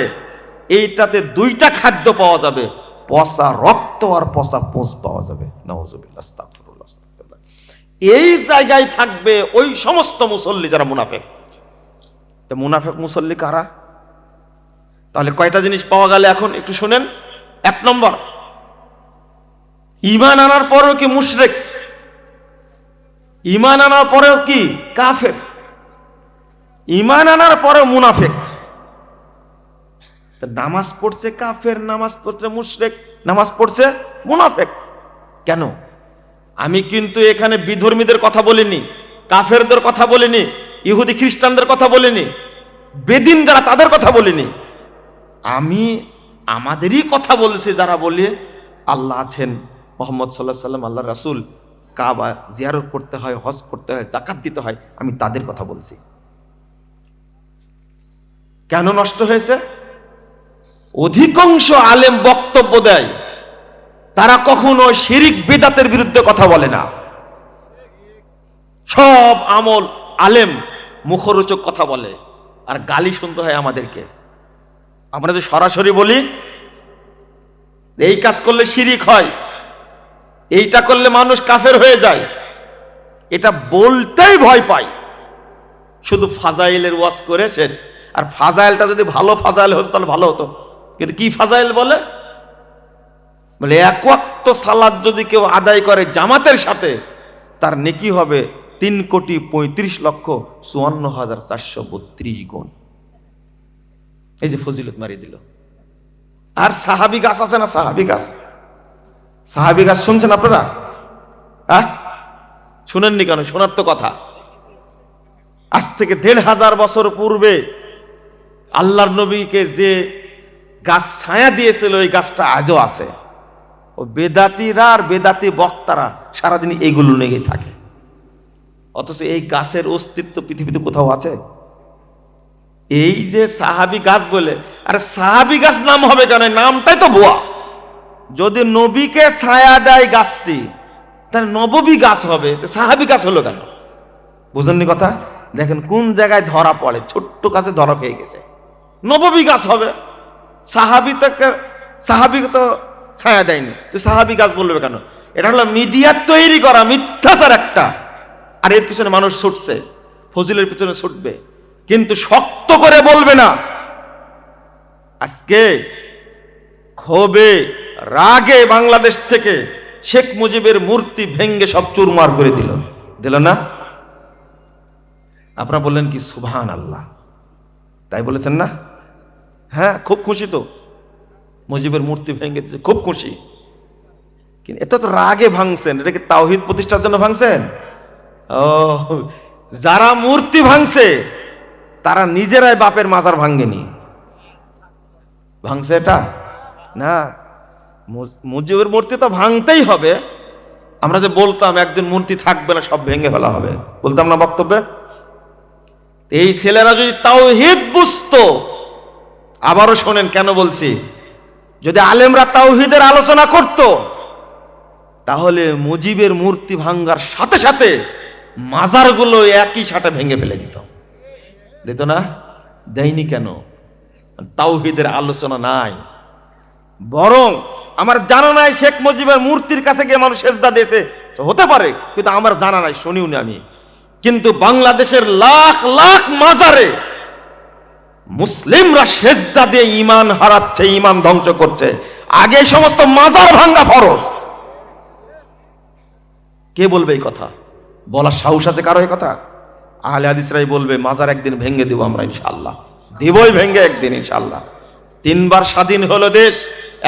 Speaker 1: এইটাতে দুইটা খাদ্য পাওয়া যাবে, পচা রক্ত আর পচা পোঁচ পাওয়া যাবে। নাউযুবিল্লাহ, আস্তাগফিরুল্লাহ, আস্তাগফিরুল্লাহ। এই জায়গায় থাকবে ওই সমস্ত মুসল্লি যারা মুনাফিক। তো মুনাফিক মুসল্লি কারা? তাহলে কয়টা জিনিস পাওয়া গেল এখন একটু শুনেন। এক নম্বর, ঈমান আনার পরেও কি মুশরিক, ঈমান আনার পরেও কি কাফের, ঈমান আনার পরেও মুনাফিক। নামাজ পড়ছে কাফের, নামাজ পড়ছে মুশরিক, নামাজ পড়ছে মুনাফিক। কেন? আমি কিন্তু এখানে বিধর্মীদের কথা বলিনি, কাফেরদের কথা বলিনি, ইহুদি খ্রিস্টানদের কথা বলিনি, বেদিন যারা তাদের কথা বলিনি। আমি আমাদেরই কথা বলছি, যারা বলে আল্লাহ আছেন, মুহাম্মদ সাল্লাল্লাহু আলাইহি ওয়াসাল্লাম আল্লাহর রাসূল, কাবা জিয়ারত করতে হয়, হজ করতে হয়, যাকাত দিতে হয়, আমি তাদের কথা বলছি। কেন নষ্ট হয়েছে? অধিকাংশ আলেম বক্তব্য দেয়, তারা কখনো শিরিক বিদআতের বিরুদ্ধে কথা বলে না। সব আমল আলেম মুখরোচক কথা বলে, আর গালি শুনতে হয় আমাদেরকে। আমরা যে সরাসরি বলি এই কাজ করলে শিরিক হয়, এইটা করলে মানুষ কাফের হয়ে যায়, এটা বলতেই ভয় পায়। শুধু ফাজাইলের ওয়াজ করে শেষ। আর ফাজাইলটা যদি ভালো ফাজাইল হতো তাহলে ভালো হতো, কিন্তু কি ফাজাইল বলে? বলে এক ওয়াক্ত সালাত যদি কেউ আদায় করে জামাতের সাথে, তার নেকি হবে 3,35,54,432 গুণ। এই যে ফজিলত মারিয়ে দিল। আর সাহাবী গাছ আছে না, সাহাবী গাছ, সাহাবী গাছ শুনছেন আপনারা? হ্যাঁ, শুনেননি কেন? শোনার তো কথা। আজ থেকে 1,500 বছর পূর্বে আল্লাহর নবীকে যে গাছ ছায়া দিয়েছিল, ওই গাছটা আজও আছে। ও বেদাতিরা আর বেদাতি বক্তারা সারাদিন এইগুলো নিয়ে থাকে, অথচ এই গাছের অস্তিত্ব পৃথিবীতে কোথাও আছে? এই যে সাহাবী গাছ বলে, আরে সাহাবী গাছ নাম হবে কেন? নামটাই তো ভুয়া। যদি নবীকে ছায়া দেয় গাছটি, তাহলে নববী গাছ হবে, সাহাবী গাছ হলো কেন? বুঝেননি কথা? দেখেন কোন জায়গায় ধরা পড়ে, ছোট্ট গাছে ধরা পেয়ে গেছে। নববী গাছ হবে, সাহাবীকে তো ছায়া দেয়নি, তো সাহাবী গাছ বলবে কেন? এটা হলো মিডিয়ার তৈরি করা মিথ্যাচার একটা। আর এর পিছনে মানুষ ছুটছে, ফজিলের পিছনে ছুটবে, কিন্তু শক্ত করে বলবে না। আজকে ক্ষোভে রাগে বাংলাদেশ থেকে শেখ মুজিবের মূর্তি ভেঙ্গে সব চুরমার করে দিল না? আপনারা বললেন কি সুবহানাল্লাহ? তাই বলেছেন না? হ্যাঁ, খুব খুশি তো, মুজিবের মূর্তি ভেঙে দিয়েছে, খুব খুশি। কিন্তু এত তো রাগে ভাঙছেন, এটা কি তাওহীদ প্রতিষ্ঠার জন্য ভাঙছেন? ও, যারা মূর্তি ভাঙছে তারা নিজেরাই বাপের মাজার ভাঙ্গেনি, ভাঙছে এটা না। মুজিবের মূর্তি তো ভাঙতেই হবে। আমরা যে বলতাম একদিন মূর্তি থাকবে না, সব ভেঙে ফেলা হবে, বলতাম না বক্তব্যে। এই ছেলেরা যদি তাওহীদ বুঝতো, আবারও শোনেন কেন বলছি, যদি আলেমরা তাওহীদের আলোচনা করত, তাহলে মুজিবের মূর্তি ভাঙ্গার সাথে সাথে মাজারগুলো একই সাথে ভেঙে ফেলে দিত না? দেয়নি কেন? তাওহীদের আলোচনা নাই। বরং আমার জানা নাই শেখ মুজিবের মূর্তির কাছে গিয়ে মানুষ সেজদা দিয়েছে, হতে পারে, কিন্তু আমার জানা নাই, শুনিও না আমি। কিন্তু বাংলাদেশের লাখ লাখ মাজারে মুসলিমরা সেজদা দিয়ে ঈমান হারাচ্ছে, ঈমান ধ্বংস করছে। আগে এই সমস্ত মাজার ভাঙ্গা ফরজ। কে বলবে এই কথা? বলার সাহস আছে কারো এই কথা? আহলে হাদিসরাই বলবে মাজার একদিন ভেঙে দেব আমরা, ইনশাআল্লাহ দেবই ভেঙে একদিন ইনশাআল্লাহ। 3 বার স্বাধীন হলো দেশ।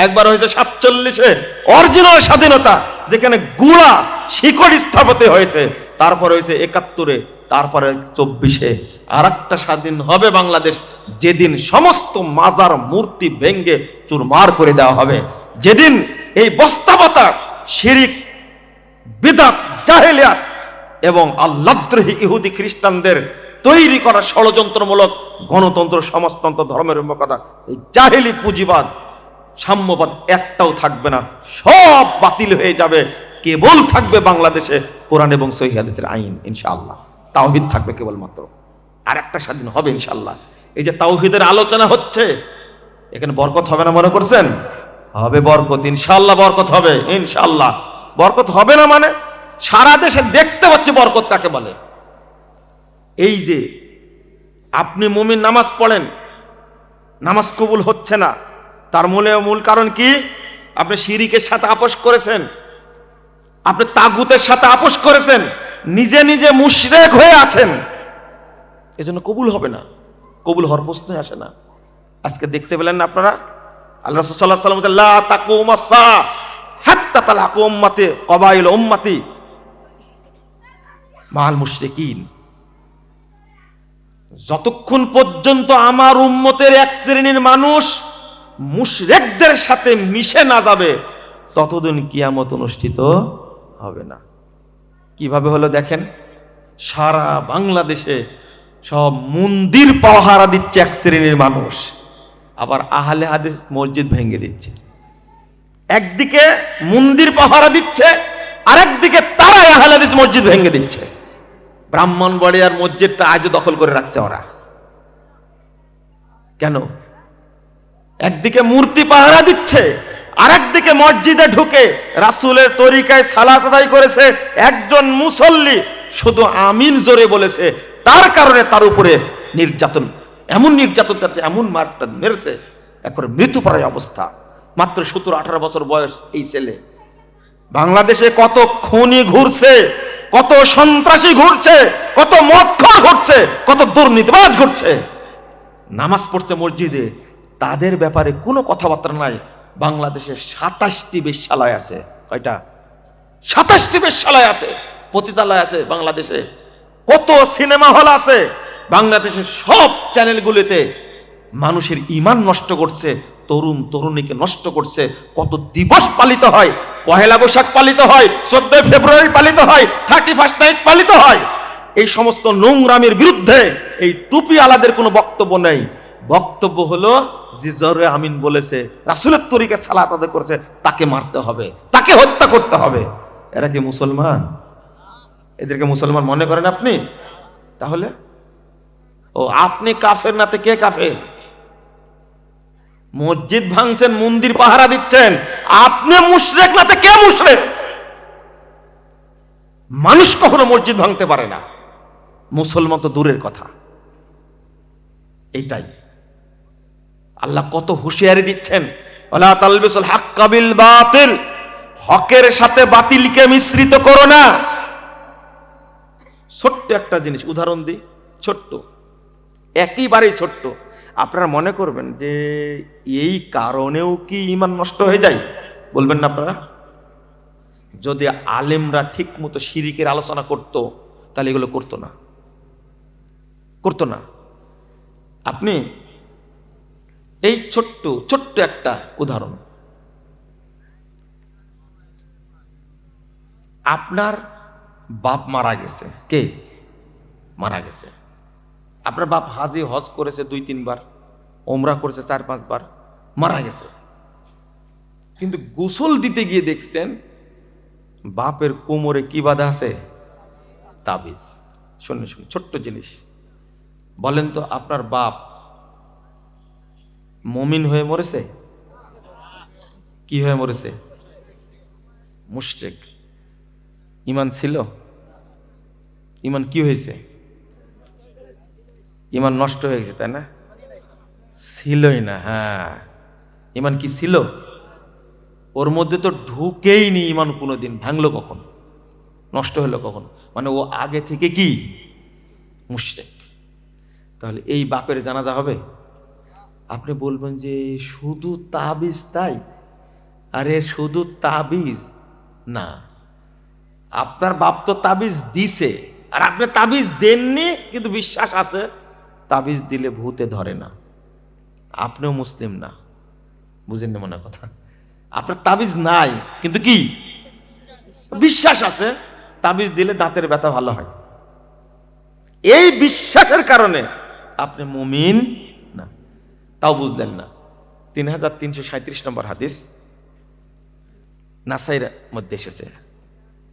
Speaker 1: একবার হয়েছে 47-এ অরিজিনাল স্বাধীনতা, যেখানে গুড়া শিকড় স্থাপতে হয়েছে, তারপরে হয়েছে 71-এ, তারপরে 24-এ আর একটা স্বাধীন হবে বাংলাদেশ, যেদিন সমস্ত মাজার মূর্তি ভেঙ্গে চুরমার করে দেওয়া হবে, যেদিন এই বস্তাবতা শিরিক বিদআত জাহেলিয়াত এবং আল্লাহদ্রোহী ইহুদি খ্রিস্টানদের তৈরি করা ষড়যন্ত্রমূলক গণতন্ত্র, সমাজতন্ত্র, ধর্মের কথা, এই জাহেলি পুঁজিবাদ, সাম্যবাদ একটাও থাকবে না, সব বাতিল হয়ে যাবে। কেবল থাকবে বাংলাদেশে কোরআন এবং সহিহ হাদিসের আইন, ইনশাআল্লাহ। তাওহীদ থাকবে কেবলমাত্র, আর একটা স্বাধীন হবে ইনশাআল্লাহ। এই যে তাওহীদের আলোচনা হচ্ছে, এখানে বরকত হবে না মনে করছেন? হবে বরকত, ইনশাআল্লাহ বরকত হবে, ইনশাআল্লাহ। বরকত হবে না মানে সারা দেশে দেখতে পাচ্ছি বরকত কাকে বলে। এই যে আপনি মুমিন নামাজ পড়েন, নামাজ কবুল হচ্ছে না, তার মূল কারণ কি? আপনি শিরিকের সাথে আপোষ করেছেন, আপনি তাগুতের সাথে আপোষ করেছেন, নিজে নিজে মুশরিক হয়ে আছেন, এজন্য কবুল হবে না। কবুল হওয়ার প্রশ্নই আসে না। আজকে দেখতে পেলেন না আপনারা, আল্লাহ রাসূল সাল্লাল্লাহু আলাইহি ওয়াসাল্লাম বলেন, লা তাকুমুস সাআ হাত্তা তালাকু উম্মতি কবাইল উম্মতি মাল মুশরিকিন। যতক্ষণ পর্যন্ত আমার উম্মতের এক শ্রেণীর মানুষ মুশরিকদের সাথে মিশে না যাবে, ততদিন কিয়ামত অনুষ্ঠিত হবে না। কিভাবে হলো দেখেন, সারা বাংলাদেশে সব মন্দির পাহারা দিচ্ছে এক শ্রেণীর মানুষ, আবার আহলে হাদিস মসজিদ ভেঙে দিচ্ছে। একদিকে মন্দির পাহারা দিচ্ছে, আরেকদিকে তারা আহলে হাদিস মসজিদ ভেঙে দিচ্ছে। ব্রাহ্মণবাড়িয়ার মসজিদটা আজও দখল করে রাখছে ওরা। কেন? একদিকে মূর্তি পাহারা দিচ্ছে, আরেকদিকে মসজিদে ঢুকে রাসূলের তরিকায় সালাত আদায় করেছে একজন মুসল্লি, শুধু আমিন জোরে বলেছে, তার কারণে তার উপরে নির্যাতন, এমন নির্যাতন চাচ্ছে, এমন মারটা মেরেছে, একবারে মৃত্যুপ্রায় অবস্থা। মাত্র 17-18 বছর বয়স এই ছেলে। বাংলাদেশে কত খুনি ঘুরছে, কত সন্ত্রাসী ঘুরছে, কত মদখোর ঘুরছে, কত দুর্নীতিবাজ ঘুরছে, নামাজ পড়তে মসজিদে, তাদের ব্যাপারে কোনো কথাবার্তা নাই। বাংলাদেশে 27টি বেশ্যালয় আছে। কয়টা? 27টি বেশ্যালয় আছে, পতিতালয় আছে বাংলাদেশে। কত সিনেমা হল আছে বাংলাদেশের সব চ্যানেলগুলিতে। মানুষের ঈমান নষ্ট করছে, তরুণ তরুণীকে নষ্ট করছে। কত দিবস পালিত হয়, পহেলা বৈশাখ পালিত হয়, 14 ফেব্রুয়ারি পালিত হয়, 31 নাইট পালিত হয়। এই সমস্ত নোংরামের বিরুদ্ধে এই টুপি আলাদের কোনো বক্তব্য নেই। বক্তব্য হলো যে জোরে আমিন বলেছে, রাসূলের তরিকায় সালাত আদায় করেছে, তাকে মারতে হবে, তাকে হত্যা করতে হবে। এরা কি মুসলমান? এদেরকে মুসলমান মনে করেন আপনি? তাহলে ও আপনি কাফের নাতে কে কাফের? মসজিদ ভাঙছেন, মন্দির পাহারা দিচ্ছেন, আপনি মুশরিক নাতে কে মুশরিক? মানুষ কখনো মসজিদ ভাঙতে পারে না, মুসলমান তো দূরের কথা। এইটাই আল্লাহ কত হুঁশিয়ারি দিচ্ছেন, ওয়ালা তালবিসুল হাক্কা বিল বাতিল, হকের সাথে বাতিলকে মিশ্রিত করো না। ছোট্ট একটা জিনিস উদাহরণ দিই, ছোট্ট, একেবারেই ছোট্ট। আপনারা মনে করবেন যে এই কারণেও কি ঈমান নষ্ট হয়ে যায়? বলবেন না আপনারা? যদি আলেমরা ঠিক মতো শিরিকের আলোচনা করত, তাহলে এগুলো করতো না, করতো না। আপনি এই ছোট্ট ছোট্ট একটা উদাহরণ, আপনার বাপ মারা গেছে, কে মারা গেছে? আপনার বাপ হাজি হজ করেছে 2-3 বার, ওমরা করেছে 4-5 বার, মারা গেছে। কিন্তু গোসল দিতে গিয়ে দেখছেন বাপের কোমরে কি বাঁধা আছে? তাবিজ। শুনুন শুনুন, ছোট্ট জিনিস, বলেন তো আপনার বাপ মুমিন হয়ে মরেছে? কি হয়ে মরেছে? মুশরিক। ঈমান ছিল? ঈমান কি হয়েছে? ঈমান নষ্ট হয়ে গেছে, তাই না? ছিলই না। হ্যাঁ, ঈমান কি ছিল? ওর মধ্যে তো ঢুকেই নি ঈমান, কোনোদিন ভাঙলো কখন, নষ্ট হলো কখন? মানে ও আগে থেকে কি মুশরিক। তাহলে এই বাপের জানাজা হবে? আপনি বলবেন যে শুধু তাবিজ তাই? আরে শুধু তাবিজ না, আপনার বাপ তো তাবিজ দিছে আর আপনি তাবিজ দেননি, কিন্তু বিশ্বাস আছে তাবিজ দিলে ভূতে ধরে না। আপনিও মুসলিম না, বুঝেন না মনে কথা। আপনার তাবিজ নাই কিন্তু কি বিশ্বাস আছে তাবিজ দিলে দাঁতের ব্যথা ভালো হয়। এই বিশ্বাসের কারণে আপনি মুমিন না, তাও বুঝলেন না। 3337 নম্বর হাদিস নাসাইর মধ্যে এসেছে,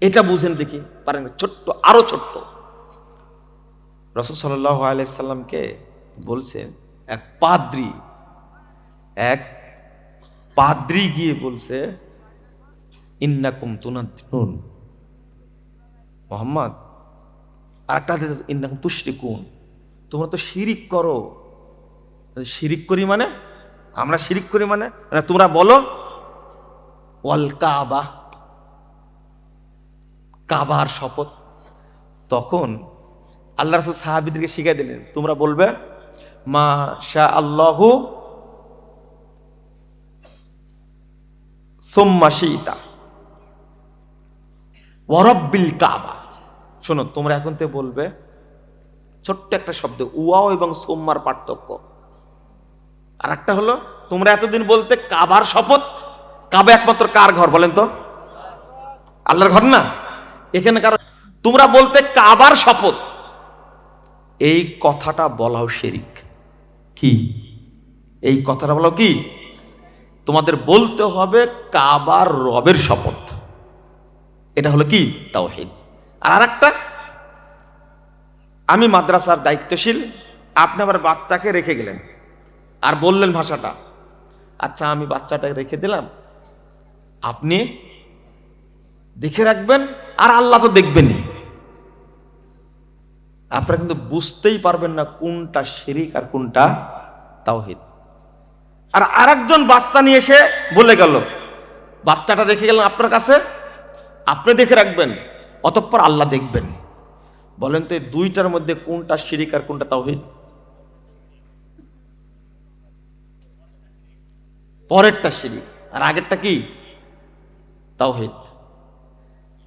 Speaker 1: এটা বুঝেন দেখি পারেন? ছোট্ট, আরো ছোট্ট। রাসূল সাল্লাল্লাহু আলাইহি সাল্লামকে বলছেন এক পাদ্রী গিয়ে বলছে, ইন্নাকুম তুনাদ্দিনুন মুহাম্মদ, আর একটা ইন্নাকুম তুশরিকুন, তোমরা তো শিরিক করো। শিরিক করি মানে? আমরা শিরিক করি মানে তোমরা বলো ওয়াল কাবা, কাবার শপথ। তখন আল্লাহ রাসূল সাহাবীদেরকে শিখাই দিলেন, তোমরা বলবে মা শা আল্লাহু সুম্মা শিতা ওয়া রাব্বিল কাবা। শোনো, তোমরা এখন থেকে বলবে ছোট্ট একটা শব্দ, ওয়াও এবং সুম্মার পার্থক্য। আর একটা হলো, তোমরা এতদিন বলতে কাবার শপথ। কাবা একমাত্র কার ঘর বলেন তো? আল্লাহর ঘর না? এখানে কারো তোমরা বলতে কাবার শপথ, এই কথাটা বলাও শিরিক। কি এই কথাটা বলাও কি? তোমাদের বলতে হবে কাবার রবের শপথ, এটা হলো কি তাওহীদ। আর আরেকটা, আমি মাদ্রাসার দায়িত্বশীল, আপনি আবার বাচ্চাকে রেখে গেলেন আর বললেন ভাষাটা, আচ্ছা আমি বাচ্চাটা রেখে দিলাম, আপনি দেখে রাখবেন আর আল্লাহ তো দেখবেনই। আপনারা কিন্তু বুঝতেই পারবেন না কোনটা শিরিক আর কোনটা তাওহীদ। আর আরেকজন বাচ্চা নিয়ে এসে বলে গেল, বাচ্চাটা রেখে গেলেন আপনার কাছে, আপনি দেখে রাখবেন, অতঃপর আল্লাহ দেখবেন। বলেন তো এই দুইটার মধ্যে কোনটা শিরিক আর কোনটা তাওহীদ? পরেরটা শিরিক আর আগেরটা কি তাওহীদ।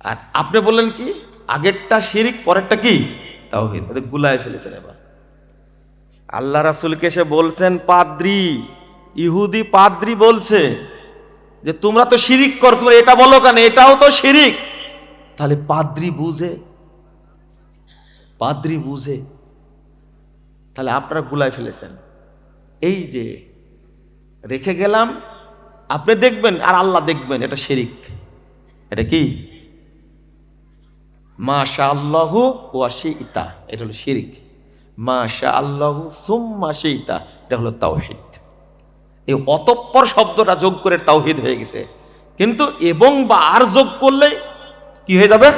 Speaker 1: আর আপনি বললেন কি আগেরটা শিরিক, পরেরটা কি তাওহীদ। এটা গুলায় ফেলেছেন। এবার আল্লাহ রাসূলকে এসে বলছেন, পাদ্রী, ইহুদি পাদ্রী বলছে যে তোমরা তো শিরিক কর, তোমরা এটা বলো কেন? এটাও তো শিরিক। তাহলে পাদ্রী বুঝে, পাদ্রী বুঝে, তাহলে আপনারা গুলায় ফেলেছেন। এই যে রেখে গেলাম, আপনি দেখবেন আর আল্লাহ দেখবেন, এটা শিরিক। এটা কি মাশা আল্লাহু ওয়া শিইতা, এটা হলো শিরিক। মাশা আল্লাহু সুম্মা শিইতা, এটা হলো তাওহীদ। এই অতঃপর শব্দটা যোগ করে তাওহীদ হয়ে গেছে, কিন্তু এবং বা আর যোগ করলে কি হয়ে যাবে?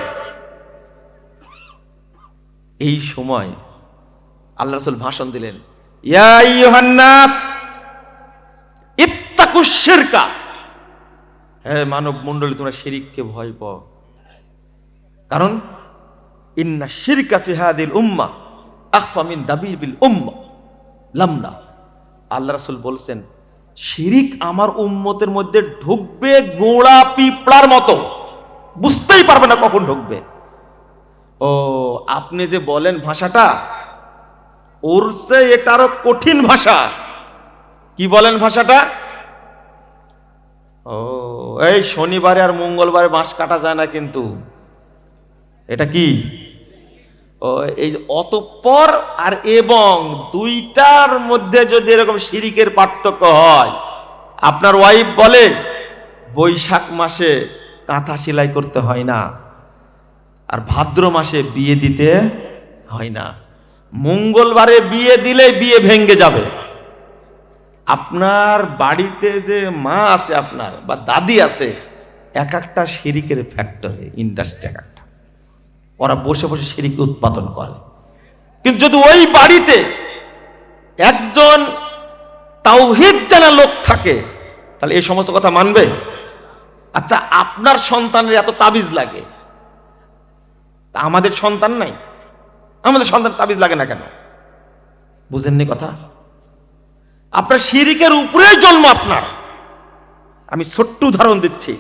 Speaker 1: এই সময় আল্লাহ রাসূল ভাষণ দিলেন, ইয়া আইয়ুহান নাস ইত্তাকুশ শিরকা, হে মানব মণ্ডলী তোমরা শিরিককে ভয় পাও, কারণ ইন্না শিরকা ফি হাদিল উম্মাহ আখফা মিন দাবিবিল উম্মাহ লামনা। আল্লাহ রাসূল বলছেন শিরিক আমার উম্মতের মধ্যে ঢুকবে গোড়া পিঁপড়ার মতো, বুঝতেই পারবে না কখন ঢুকবে। ও, আপনি যে বলেন ভাষাটা, ওর চেয়ে এটা আরো কঠিন ভাষা। কি বলেন ভাষাটা? ও, এই শনিবারে আর মঙ্গলবারে বাঁশ কাটা যায় না কিন্তু। এটা কি? ও, এই অতঃপর আর এবং দুইটার মধ্যে যদি এরকম শিরিকের পার্থক্য হয়, আপনার ওয়াইফ বলে বৈশাখ মাসে কাঁথা সেলাই করতে হয় না, আর ভাদ্র মাসে বিয়ে দিতে হয় না, মঙ্গলবারে বিয়ে দিলে বিয়ে ভেঙে যাবে। আপনার বাড়িতে যে মা আছে আপনার বা দাদি আছে, এক একটা শিরিকের ফ্যাক্টরি, ইন্ডাস্ট্রি এক একটা, ওরা বসে বসে শিরিক উৎপাদন করে। কিন্তু যদি ওই বাড়িতে একজন তাওহীদ জানা লোক থাকে, তাহলে এই সমস্ত কথা মানবে? আচ্ছা, আপনার সন্তানের এত তাবিজ লাগে, তা আমাদের সন্তান নাই? আমাদের সন্তান তাবিজ লাগে না কেন? বুঝেননি কথা? আপনার শিরিকের উপরেই জন্ম আপনার। আমি ছোট্ট উদাহরণ দিচ্ছি।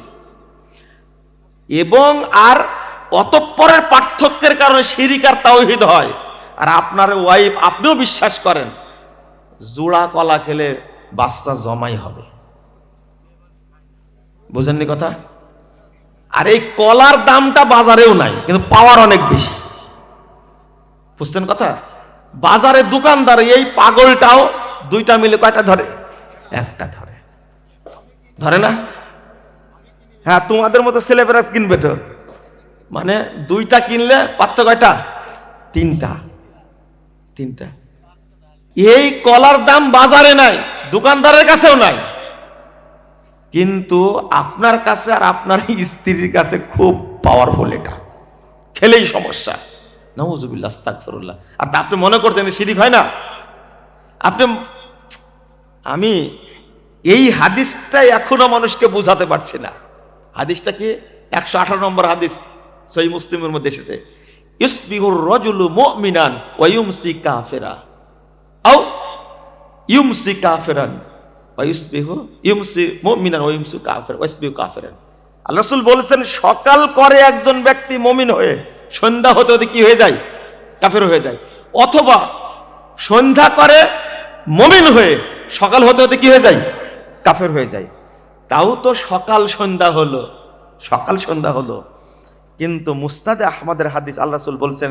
Speaker 1: এবং আর অতঃপরের পার্থক্যের কারণে শিরিক আর তাওহীদ হয়। আর আপনার ওয়াইফ, আপনিও বিশ্বাস করেন জোড়া কলা খেলে বাচ্চা জমাই হবে। বুঝেননি কথা? আর এই কলার দামটা বাজারেও নাই, কিন্তু পাওয়ার অনেক বেশি। বুঝছেন কথা? বাজারে দোকানদার এই পাগলটাও দুইটা মিলে কয়টা ধরে? একটা ধরে। ধরে না? হ্যাঁ, তোমাদের মতো ছেলেপেরা কিনবে তো, মানে দুইটা কিনলে বাচ্চা কয়টা? তিনটা। তিনটা। এই কলার দাম বাজারে নাই, দোকানদারের কাছেও নাই, কিন্তু আপনার কাছে আর আপনার স্ত্রীর কাছে খুব পাওয়ারফুল। এটা খেলেই সমস্যা। নাউজুবিল্লাহ, আস্তাগফিরুল্লাহ। আচ্ছা, আপনি মনে করতেন শিরিক হয় না? আমি এই হাদিসটা এখনো মানুষকে বুঝাতে পারছি না। হাদিসটা কি? 118 নম্বর হাদিস, সহিহ মুসলিমের মধ্যে এসেছে, ইসবিহুর রাজুলু মুমিনান ওয়া ইউমসি কাফিরা আও ইউমসি কাফিরান ওয়া ইসবিহু ইউমসি মুমিনান ওয়া ইউমসি কাফির ওয়া ইসবিহু কাফিরান। আল্লাহ রাসূল বলেছেন, সকাল করে একজন ব্যক্তি মুমিন হয়ে সন্ধ্যা হতে হতে কি হয়ে যায়? কাফের হয়ে যায়। অথবা সন্ধ্যা করে মুমিন হয়ে সকাল হতে হতে কি হয়ে যায়? কাফের হয়ে যায়। তাও তো সকাল সন্ধ্যা হলো, সকাল সন্ধ্যা হলো। কিন্তু মুস্তাদে আহমদের হাদিস, আল্লাহ রাসূল বলছেন,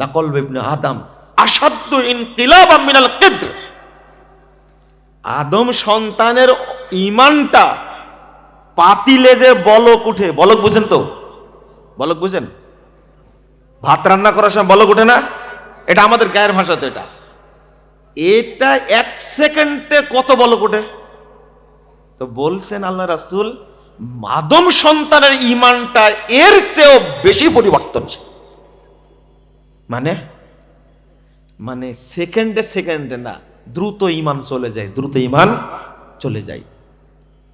Speaker 1: লাকলবু ইবনে আদম আশাদ্দু ইনকিলাবাম মিনাল কিদ্র। আদম সন্তানের ঈমানটা পাতিলে যে বলক উঠে, বলক বুঝেন তো? বলক বুঝেন? ভাত রান্না করার সময় বলক উঠে না? এটা আমাদের গায়ের ভাষা তো। এটা 1 সেকেন্ডে কত বলক ওঠে? তো বলছেন আল্লাহ রাসূল, আদম সন্তানের ঈমানটা এর চেয়েও বেশি পরিবর্তনশীল। মানে মানে সেকেন্ডে সেকেন্ডে না, দ্রুত ঈমান চলে যায়, দ্রুত ঈমান চলে যায়।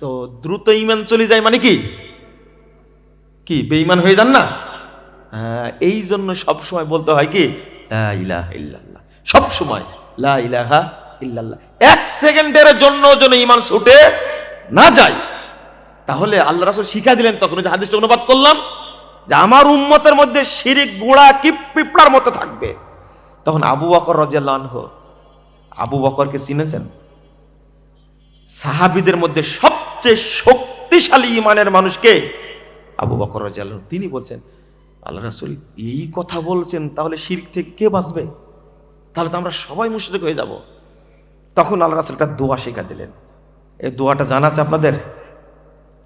Speaker 1: তো দ্রুত ঈমান চলে যায় মানে কি? কি বেঈমান হয়ে যান না? হ্যাঁ, এই জন্য সবসময় বলতে হয় কি, লা ইলাহা ইল্লাল্লাহ। সবসময় লা ইলাহা ইল্লাল্লাহ। 1 সেকেন্ডের জন্য যেন ঈমান ছুটে না যায়। তাহলে আল্লাহ রাসূল শিক্ষা দিলেন, তখন যে হাদিসটা অনুবাদ করলাম, যে আমার উম্মতের মধ্যে শিরিক গুড়া কি পিঁপড়ার মতো থাকবে। তখন আবু বকর রাদিয়াল্লাহু আনহু, আবু বকরকে চিনেছেন? সাহাবীদের মধ্যে সবচেয়ে শক্তিশালী ঈমানের মানুষকে আবু বকর রাদিয়াল্লাহু আনহু। তিনি বলছেন, আল্লাহ রাসূল এই কথা বলছেন, তাহলে শিরক থেকে কে বাঁচবে? তাহলে তো আমরা সবাই মুশরিক হয়ে যাব। তখন আল্লাহ রাসূল একটা দোয়া শিক্ষা দিলেন। এই দোয়াটা জানা আছে আপনাদের?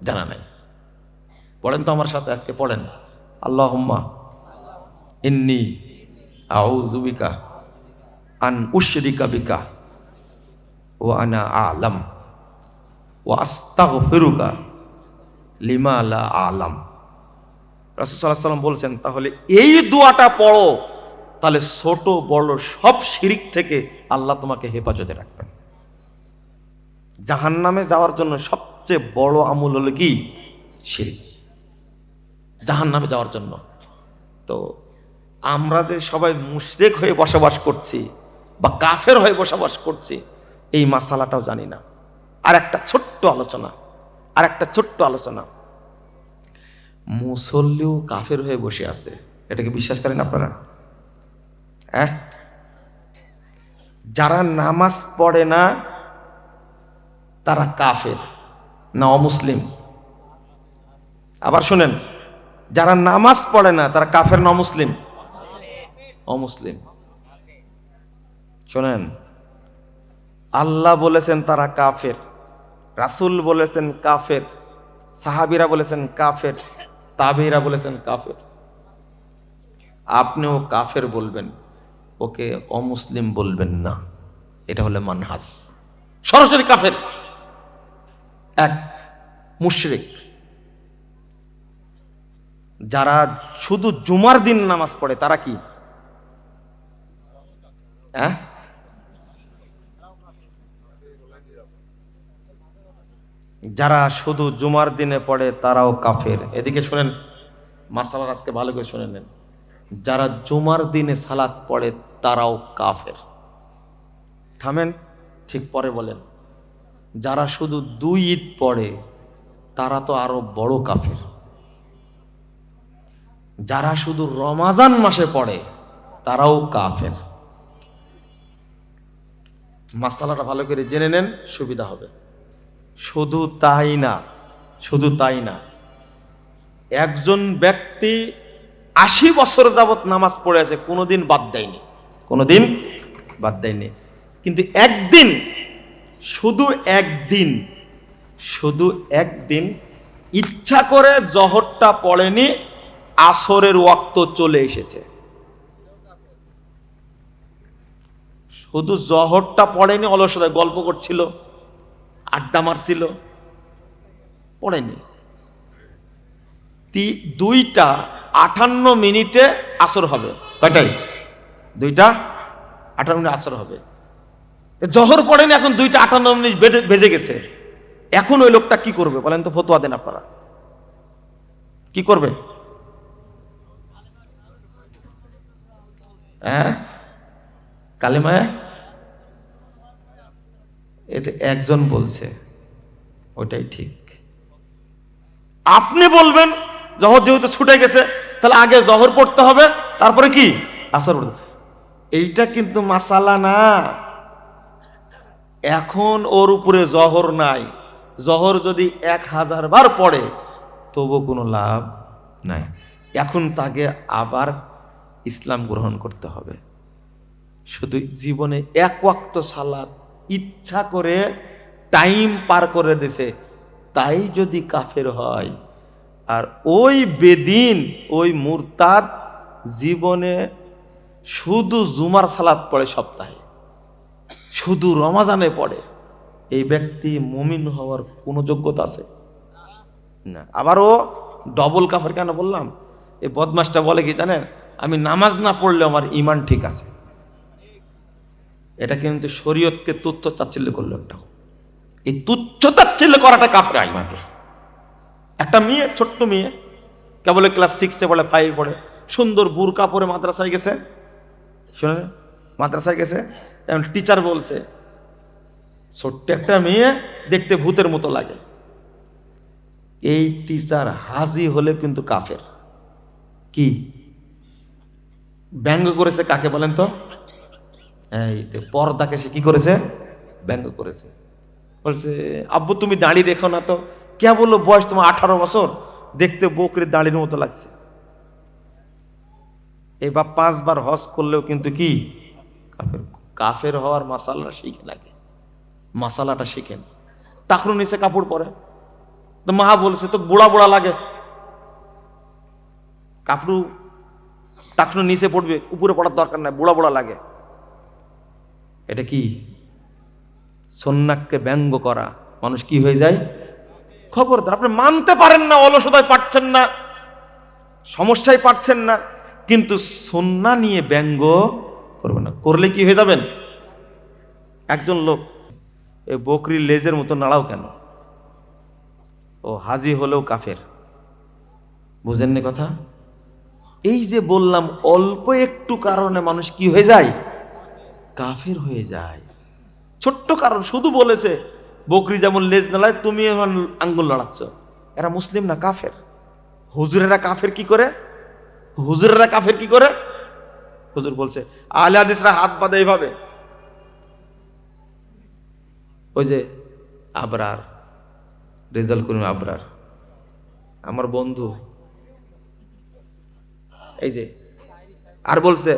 Speaker 1: জানা নাই? পড়েন তো আমার সাথে, আজকে পড়েন। আল্লাহুম্মা ইন্নী আউযু বিকা আন উশরিকা বিকা ওয়া আনা আ'লাম ওয়া আস্তাগফিরুকা লিমা লা আ'লাম। রাসূল সাল্লাল্লাহু আলাইহি ওয়াসাল্লাম বলছেন, তাহলে এই দোয়াটা পড়ো, তাহলে ছোট বড় সব শিরিক থেকে আল্লাহ তোমাকে হেফাজতে রাখবেন। জাহান্নামে যাওয়ার জন্য সবচেয়ে বড় আমল হলো কি? শিরিক। জাহান্নামে যাওয়ার জন্য। তো আমরা যে সবাই মুশরিক হয়ে বসবাস করছি বা কাফের হয়ে বসবাস করছি, এই মাসালাটাও জানি না। আর একটা ছোট্ট আলোচনা, মুসল্লিও কাফের হয়ে বসে আছে, এটাকে বিশ্বাস করেন আপনারা? হ্যাঁ, যারা নামাজ পড়ে না তারা কাফের না অমুসলিম? আবার শুনেন, যারা নামাজ পড়ে না তারা কাফের না অমুসলিম? অমুসলিম। শোনেন, আল্লাহ বলেছেন তারা কাফের, রাসূল বলেছেন কাফের, সাহাবীরা বলেছেন কাফের, তাবেঈরা বলেছেন কাফের। আপনিও কাফের বলবেন, ওকে অমুসলিম বলবেন না। এটা হলো মানহাজ, সরাসরি কাফের, এক মুশরিক। যারা শুধু জুমার দিন নামাজ পড়ে তারা কি? হ্যাঁ, যারা শুধু জুমার দিনে পড়ে তারাও কাফের। এদিকে শোনেন, মাসালা আজকে ভালো করে শুনে নেন। যারা জুমার দিনে সালাত পড়ে তারাও কাফের। থামেন, ঠিক পরে বলেন। যারা শুধু 2 ঈদ পড়ে তারা তো আরো বড় কাফের। যারা শুধু রমাজান মাসে পড়ে তারাও কাফের। মাসালাটা ভালো করে জেনে নেন, সুবিধা হবে। শুধু তাই না, শুধু তাই না, একজন ব্যক্তি 80 বছর যাবত নামাজ পড়ে আছে, কোনোদিন বাদ দেয়নি, কোনোদিন বাদ দেয়নি, কিন্তু একদিন, শুধু একদিন ইচ্ছা করে জহরটা পড়েনি, আসরের ওয়াক্ত চলে এসেছে। শুধু জহরটা পড়েনি, অলসতায় গল্প করছিল, আড্ডা মারছিল, পড়েনি। 2টা 58 মিনিটে আসর হবে। কয়টাই? 2টা 58 মিনিট আসর হবে। জহর পড়েনি, এখন 2টা 58 মিনিট বেজে গেছে। এখন ওই লোকটা কি করবে বলেন তো? ফতোয়া দেন আপনারা, কি করবে? হ্যাঁ, কালেমা এতে একজন বলছে, ওটাই ঠিক। আপনি বলবেন জহর যেহেতু ছুটে গেছে তাহলে আগে জহর পড়তে হবে, তারপরে কি আসর পড়তে। এইটা কিন্তু মাসালা না। এখন ওর উপরে জহর নাই, জহর যদি 1000 বার পড়ে তবু কোনো লাভ নাই। এখন তাকে আবার ইসলাম গ্রহণ করতে হবে। শুধু জীবনে 1 ওয়াক্ত সালাত ইচ্ছা করে টাইম পার করে দিছে, তাই যদি কাফের হয়। আর ওই বেদিন, ওই মুরতাদ জীবনে শুধু জুমার সালাত পড়ে, সপ্তাহে শুধু রমাজানে পড়ে, এই ব্যক্তি মুমিন হওয়ার কোনো যোগ্যতা আছে না। আবারও ডবল কাফের কেন বললাম? এই বদমাসটা বলে কি জানেন, আমি নামাজ না পড়লে আমার ঈমান ঠিক আছে। এটা কিন্তু শরীয়তকে তুচ্ছ তাচ্ছিল্য করলো একটা। এই তুচ্ছ তাচ্ছিল্য করাটা কাফের মাত্র। একটা মেয়ে, ছোট্ট মেয়ে, কেবল ক্লাস 6-এ পড়ে, 5 পড়ে, সুন্দর বুরকা পরে মাদ্রাসায় গেছে। শুনে, মাদ্রাসায় গেছে, যেমন টিচার বলছে, ছোট্ট একটা মেয়ে দেখতে ভূতের মতো লাগে। এই টিচার হাজি হলে কিন্তু কাফের। কি ব্যঙ্গ করেছে কাকে বলেন তো? এই পর্দাকে সে কি করেছে? ব্যঙ্গ করেছে। বলছে, আব্বু তুমি দাঁড়িয়ে রেখো না তো। কে বললো বয়স তোমার 18 বছর, দেখতে বকরির দাঁড়ির মতো লাগছে। এবার 5 বার হজ করলেও কিন্তু কি কাফের। কাফের হওয়ার মাসালা শিখে লাগে, মাসালাটা শিখেন। টাকরু নিচে কাপড় পরে, তো মা বলছে তো বুড়া বুড়া লাগে, কাপড়ু টাকরু নিচে পড়বে, উপরে পড়ার দরকার নাই, বুড়া বুড়া লাগে। এটা কি? সুন্নাহকে ব্যঙ্গ করা। মানুষ কি হয়ে যায়? খবরদার, আপনি মানতে পারেন না, অলসতায় পারছেন না, সমস্যায় পারছেন না, কিন্তু সুন্নাহ নিয়ে ব্যঙ্গ করবেন না। করলে কি হয়ে যাবেন? একজন লোক, এই বকরির লেজের মতো নাড়াও কেন? ও হাজি হলেও কাফের। বুঝেননি কথা? এই যে বললাম, অল্প একটু কারণে মানুষ কি হয়ে যায়? কাফের হয়ে যায়। ছোট্ট কারণ, শুধু বলেছে বকরি যেমন লেজ নাড়ায়, তুমি আঙ্গুল নাড়াচ্ছ। এরা মুসলিম না, কাফের। হুজুরেরা কাফের কি করে? হুজুরেরা কাফের কি করে? হুজুর বলছে আহলে হাদিসরা হাত বাঁধে এইভাবে। ওই যে আবরার, রেজাল করিম আবরার আমার বন্ধু, এই যে আর বলছে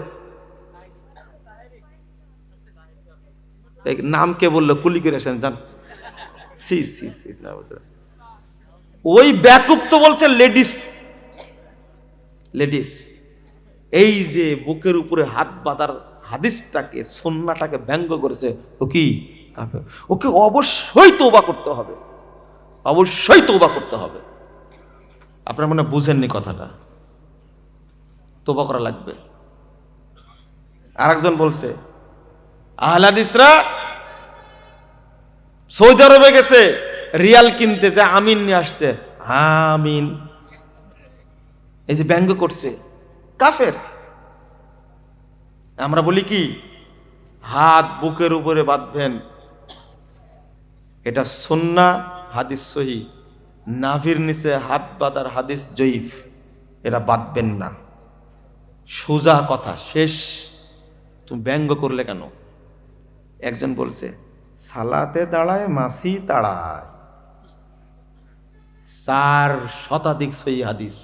Speaker 1: নাম কে বললো, কুলি করে আসেন যান। সি সি সি না, ওই ব্যাকুপ তো বলছে লেডিস, লেডিস। এই যে বুকের উপরে হাত বাঁধার হাদিসটাকে, সুন্নাহটাকে ব্যঙ্গ করেছে, ও কি কাফের। ওকে অবশ্যই তওবা করতে হবে, অবশ্যই তওবা করতে হবে। আপনার মনে বুঝেননি কথাটা, তওবা করা লাগবে। আরেকজন বলছে আহলে হাদিসরা সৌদি আরবে গেছে রিয়াল কিনতে, যে আমিন নিয়ে আসছে, আমিন, এই যে ব্যঙ্গ করছে, কাফের। আমরা বলি কি হাত বুকের উপরে বাঁধবেন, এটা সুন্নাহ, হাদিস সহিহ। নাভির নিচে হাত বাঁধার হাদিস জয়ীফ, এরা বাঁধবেন না। সোজা কথা, শেষ। তুমি ব্যঙ্গ করলে কেন? একজন বলছে সালাতে দাঁড়ায় মাসি তাড়ায়, 4 শতাধিক সহিহ হাদিস,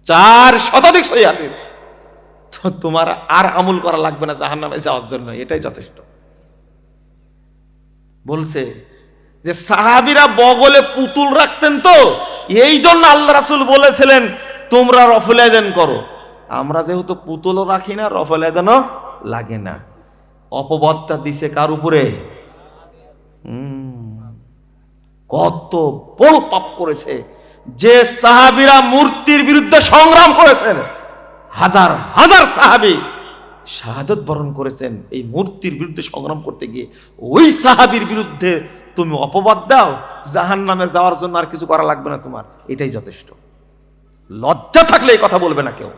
Speaker 1: 4 শতাধিক সহিহ হাদিস। তো তোমার আর আমল করা লাগবে না জাহান্নামে যাওয়ার জন্য, এটাই যথেষ্ট। বলছে যে সাহাবীরা বগলে পুতুল রাখতেন, তো এই জন্য আল্লাহ রাসূল বলেছিলেন তোমরা রফল আযান করো। আমরা যেহেতু পুতুলও রাখি না, রফল আযানও লাগে না। অপবাদটা দিছে কার উপরে? কত বড় পাপ করেছে যে সাহাবীরা মূর্তির বিরুদ্ধে সংগ্রাম করেছেন। হাজার হাজার সাহাবী শাহাদাত বরণ করেছেন এই মূর্তির বিরুদ্ধে সংগ্রাম করতে গিয়ে। ওই সাহাবীর বিরুদ্ধে তুমি অপবাদ দাও, জাহান্নামে যাওয়ার জন্য আর কিছু করা লাগবে না তোমার, এটাই যথেষ্ট। লজ্জা থাকলে এই কথা বলবে না কেউ।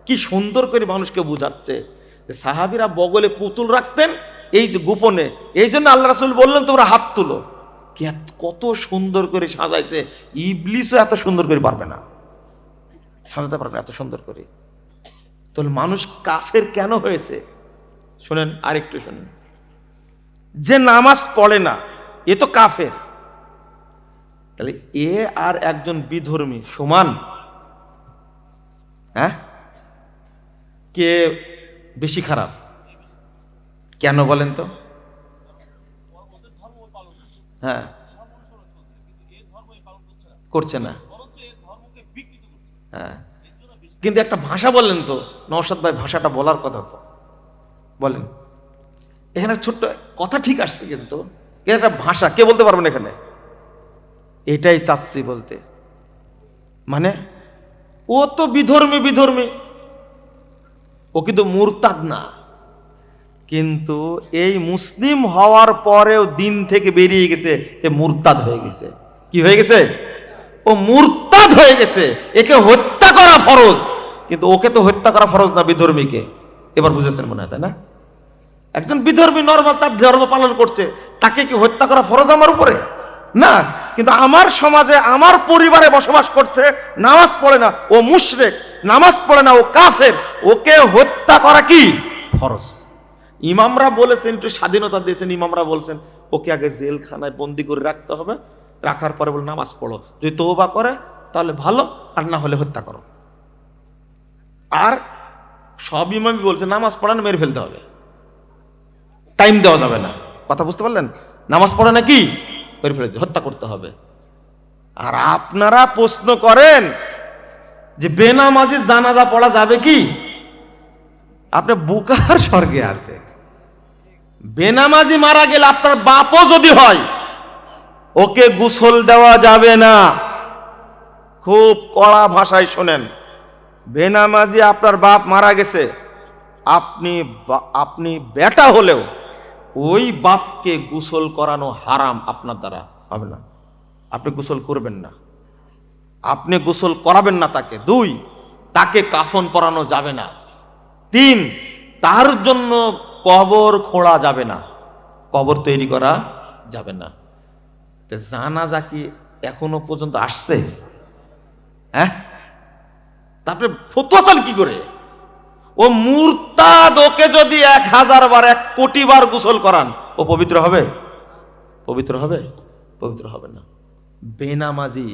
Speaker 1: কি সুন্দর করে মানুষকে বুঝাচ্ছে যে সাহাবীরা বগলে পুতুল রাখতেন এই যে গোপনে, এই জন্য আল্লাহ রাসূল বললেন তোমরা হাত তুলো। কত সুন্দর করে সাজাইছে, ইবলিসও এত সুন্দর করে পারবে না, সাজাতে পারবে না এত সুন্দর করে। তাহলে মানুষ কাফের কেন হয়েছে? শোনেন, আরেকটু শোনেন। যে নামাজ পড়ে না এ তো কাফের। তাহলে এ আর একজন বিধর্মী সমান? হ্যাঁ, কে বেশি খারাপ? কেন বলেন তো? হ্যাঁ, করছে না। হ্যাঁ, কিন্তু একটা ভাষা বললেন তো নওশাদ ভাই, ভাষাটা বলার কথা তো বলেন। এখানে ছোট্ট কথা ঠিক আসছে, কিন্তু একটা ভাষা কে বলতে পারবেন এখানে? এটাই চাচ্ছি বলতে। মানে ও তো বিধর্মী, বিধর্মী, ও কিন্তু মুরতাদ না। কিন্তু এই মুসলিম হওয়ার পরেও দিন থেকে বেরিয়ে গেছে, এ মুরতাদ হয়ে গেছে। কি হয়ে গেছে? ও মুরতাদ হয়ে গেছে। একে হত্যা করা ফরজ, কিন্তু ওকে তো হত্যা করা ফরজ না, বিধর্মীকে। এবার বুঝেছেন মনে হয়, তাই না? একজন বিধর্মী নরমাল তার ধর্ম পালন করছে, তাকে কি হত্যা করা ফরজ আমার উপরে? না। কিন্তু আমার সমাজে, আমার পরিবারে বসবাস করছে, নামাজ পড়ে না, ও মুশরিক, নামাজ পড়ে না, ও কাফের, ওকে হত্যা করা কি ফরজ। ইমামরা বলেছেন, একটু স্বাধীনতা দিয়েছেন, ইমামরা বলছেন ওকে আগে জেলখানায় বন্দি করে রাখতে হবে, রাখার পরে বলে নামাজ পড়ো, যদি তওবা করে তাহলে ভালো, আর না হলে হত্যা করো। আর সব ইমামই বলছে নামাজ পড়ানো মেরে ফেলতে হবে, টাইম দেওয়া যাবে না। কথা বুঝতে পারলেন? নামাজ পড়ে না কি মেরে ফেলতে, হত্যা করতে হবে। আর আপনারা প্রশ্ন করেন যে বেনামাজি জানাজা পড়া যাবে কি? আপনি বুকার স্বর্গে আছে। বেনামাজি মারা গেলে আপনার বাপও যদি হয়, ওকে গোসল দেওয়া যাবে না। খুব কড়া ভাষায় শোনেন, বেনামাজি আপনার বাপ মারা গেছে, আপনি বেটা হলেও ওই বাপকে গোসল করানো হারাম, আপনার দ্বারা হবে না। আপনি গোসল করবেন না, আপনি গোসল করাবেন না তাকে। 2, তাকে কাফন পরানো যাবে না। 3, তার জন্য কবর খোঁড়া যাবে না, কবর তৈরি করা যাবে না। জানাজা কি এখনো পর্যন্ত আসছে? হ্যাঁ, তারপরে ফতোয়া চান কি করে? ও মুরতাদ, ওকে যদি 1000 বার 1 কোটি বার গোসল করান, ও পবিত্র হবে? পবিত্র হবে? পবিত্র হবে না। বেনামাজি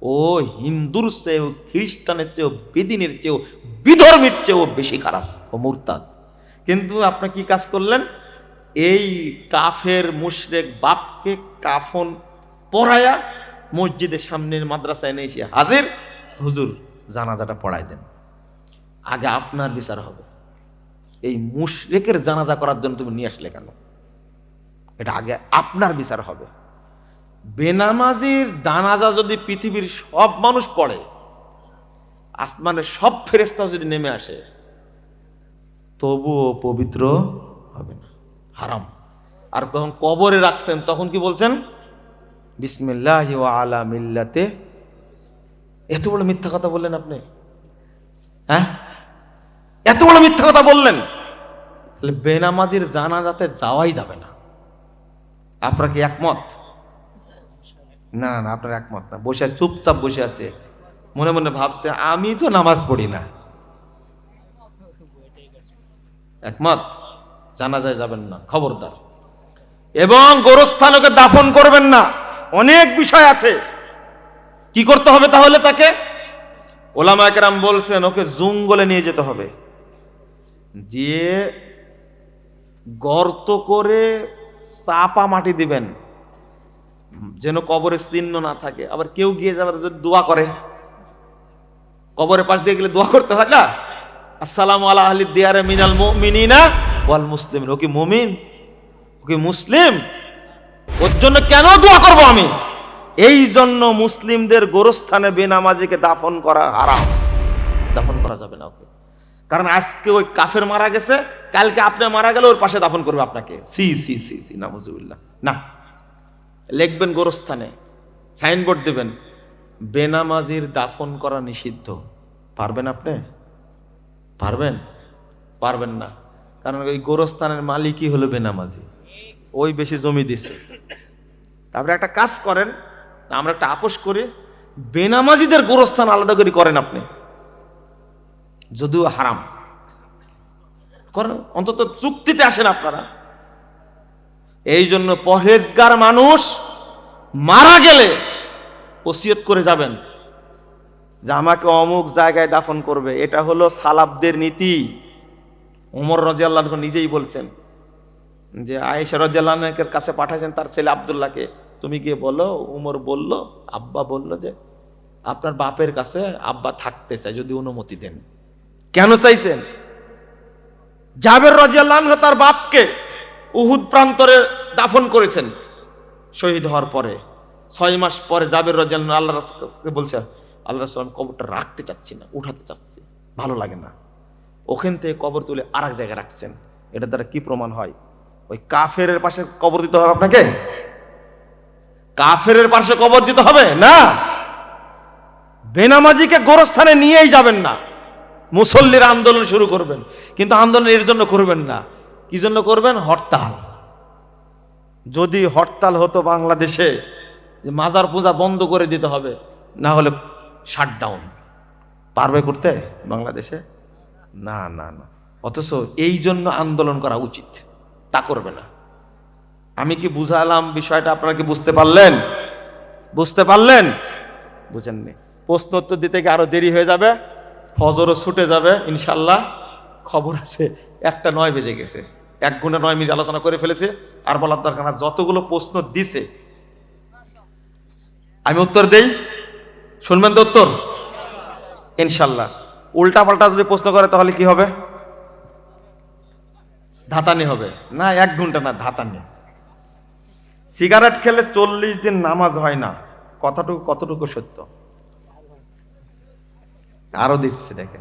Speaker 1: ও হিন্দুর চেয়েও, খ্রিস্টানের চেয়েও, বেদিনের চেয়েও, বিধর্মীর চেয়েও বেশি খারাপ, ও মুরতাদ। কিন্তু আপনি কি কাজ করলেন? এই কাফের মুশরিক বাপকে কাফন পরায়া মসজিদের সামনের মাদ্রাসায় এনে এসে হাজির, হুজুর জানাজাটা পড়াই দেন। আগে আপনার বিচার হবে। এই মুশরিকের জানাজা করার জন্য তুমি নিয়ে আসলে কেন? এটা আগে আপনার বিচার হবে। বেনামাজির জানাজা যদি পৃথিবীর সব মানুষ পড়ে, আসমানের সব ফেরেশতা যদি নেমে আসে, তবুও পবিত্র হবে না, হারাম। আর যখন কবরে রাখছেন তখন কি বলছেন? বিসমিল্লাহি ওয়া আলা মিল্লাতে। এত বড় মিথ্যা কথা বললেন আপনি, হ্যাঁ? এত বড় মিথ্যা কথা বললেন। তাহলে বেনামাজির জানাজাতে যাওয়াই যাবে না। আপনার কি একমত? না না, আপনার একমত না। বসে চুপচাপ বসে আছে, মনে মনে ভাবছে আমি তো নামাজ পড়ি না। একমত? জানাজায় যাবেন না, খবরদার। এবং গোরস্থানকে দাফন করবেন না। অনেক বিষয় আছে। কি করতে হবে তাহলে? তাকে ওলামায়ে কেরাম বলছেন ওকে জঙ্গলে নিয়ে যেতে হবে, যে গর্ত করে চাপা মাটি দিবেন, যেন কবরের চিহ্ন না থাকে। আবার কেউ গিয়ে যাবার যদি দোয়া করে, কবরের পাশ দিয়ে গেলে দোয়া করতে হয় না? আসসালামু আলা আহলি দিয়ারে মিনাল মুমিনিনা ওয়াল মুসলিমিন। ও কি মুমিন? ও কি মুসলিম? ওর জন্য কেন দোয়া করব আমি? এই জন্য মুসলিমদের গোরস্থানে বেনামাজিকে দাফন করা হারাম, দাফন করা যাবে না ওকে। কারণ আজকে ওই কাফের মারা গেছে, কালকে আপনি মারা গেলে ওর পাশে দাফন করবে আপনাকে। সি সি সি সি, নাউজুবিল্লাহ। না, লিখবেন গোরস্থানে, সাইনবোর্ড দেবেন, বেনামাজির দাফন করা নিষিদ্ধ। পারবেন আপনি? পারবেন? পারবেন না। কারণ ওই গোরস্থানের মালিকই হলো বেনামাজি, ওই বেশি জমি দিছে। তারপরে একটা কাজ করেন, আমরা একটা আপোষ করি, বেনামাজিদের গোরস্থান আলাদা করে করেন আপনি, যদিও হারাম করেন, অন্তত চুক্তিতে আসেন আপনারা। এই জন্য পরহেজগার মানুষ মারা গেলে ওসিয়ত করে যাবেন যে আমাকে অমুক জায়গায় দাফন করবে। এটা হলো সালাফদের নীতি। ওমর রাদিয়াল্লাহু আনহু নিজেই বলছেন যে আয়েশা রাদিয়াল্লাহু আনহার কাছে পাঠাইছেন তার ছেলে আব্দুল্লাহকে, তুমি গিয়ে বলো, উমর বলল, আব্বা বলল যে আপনার বাপের কাছে আব্বা থাকতে চায়, যদি অনুমতি দেন। কেন চাইছেন? জাবের রাদিয়াল্লাহু আনহু তার বাপকে উহুদ প্রান্তরে দাফন করেছেন শহীদ হওয়ার পরে। 6 মাস পরে জাবের রাদিয়াল্লাহু আনহু আল্লাহর রাসূলকে বলছে, আল্লাহ রাসূল কবরটা রাখতে চাচ্ছি না, উঠাতে চাচ্ছি, ভালো লাগে না। ওখান থেকে কবর তুলে আরেক জায়গায় রাখছেন। এটা দ্বারা কি প্রমাণ হয়? ওই কাফেরের পাশে কবর দিতে হবে আপনাকে? কাফেরের পাশে কবর দিতে হবে না। বেনামাজিকে গোরস্থানে নিয়েই যাবেন না। মুসল্লিরা আন্দোলন শুরু করবেন, কিন্তু আন্দোলন এর জন্য করবেন না। কি জন্য করবেন? হরতাল। যদি হরতাল হতো বাংলাদেশে, যে মাজার পূজা বন্ধ করে দিতে হবে, না হলে শাটডাউন, পারবে করতে বাংলাদেশে? না না না। অথচ এই জন্য আন্দোলন করা উচিত, তা করবে না। আমি কি বুঝালাম বিষয়টা? আপনারা কি বুঝতে পারলেন? বুঝতে পারলেন? বুঝেননি? প্রশ্ন উত্তর দিতে গিয়ে আরো দেরি হয়ে যাবে, ফজরও ছুটে যাবে ইনশাল্লাহ। খবর আছে 1:09 বেজে গেছে, 1 ঘন্টা 9 মিনিট আলোচনা করে ফেলেছে। আর বলার দরকার না, যতগুলো প্রশ্ন দিছে আমি উত্তর দেই, শুনবেন তো উত্তর ইনশাল্লাহ। উল্টা পাল্টা যদি প্রশ্ন করে তাহলে কি হবে? ধাতানি হবে না। 1 ঘন্টা না, ধাতানি। সিগারেট খেলে 40 দিন নামাজ হয় না, কতটুকু সত্য? আরো দিচ্ছে দেখেন।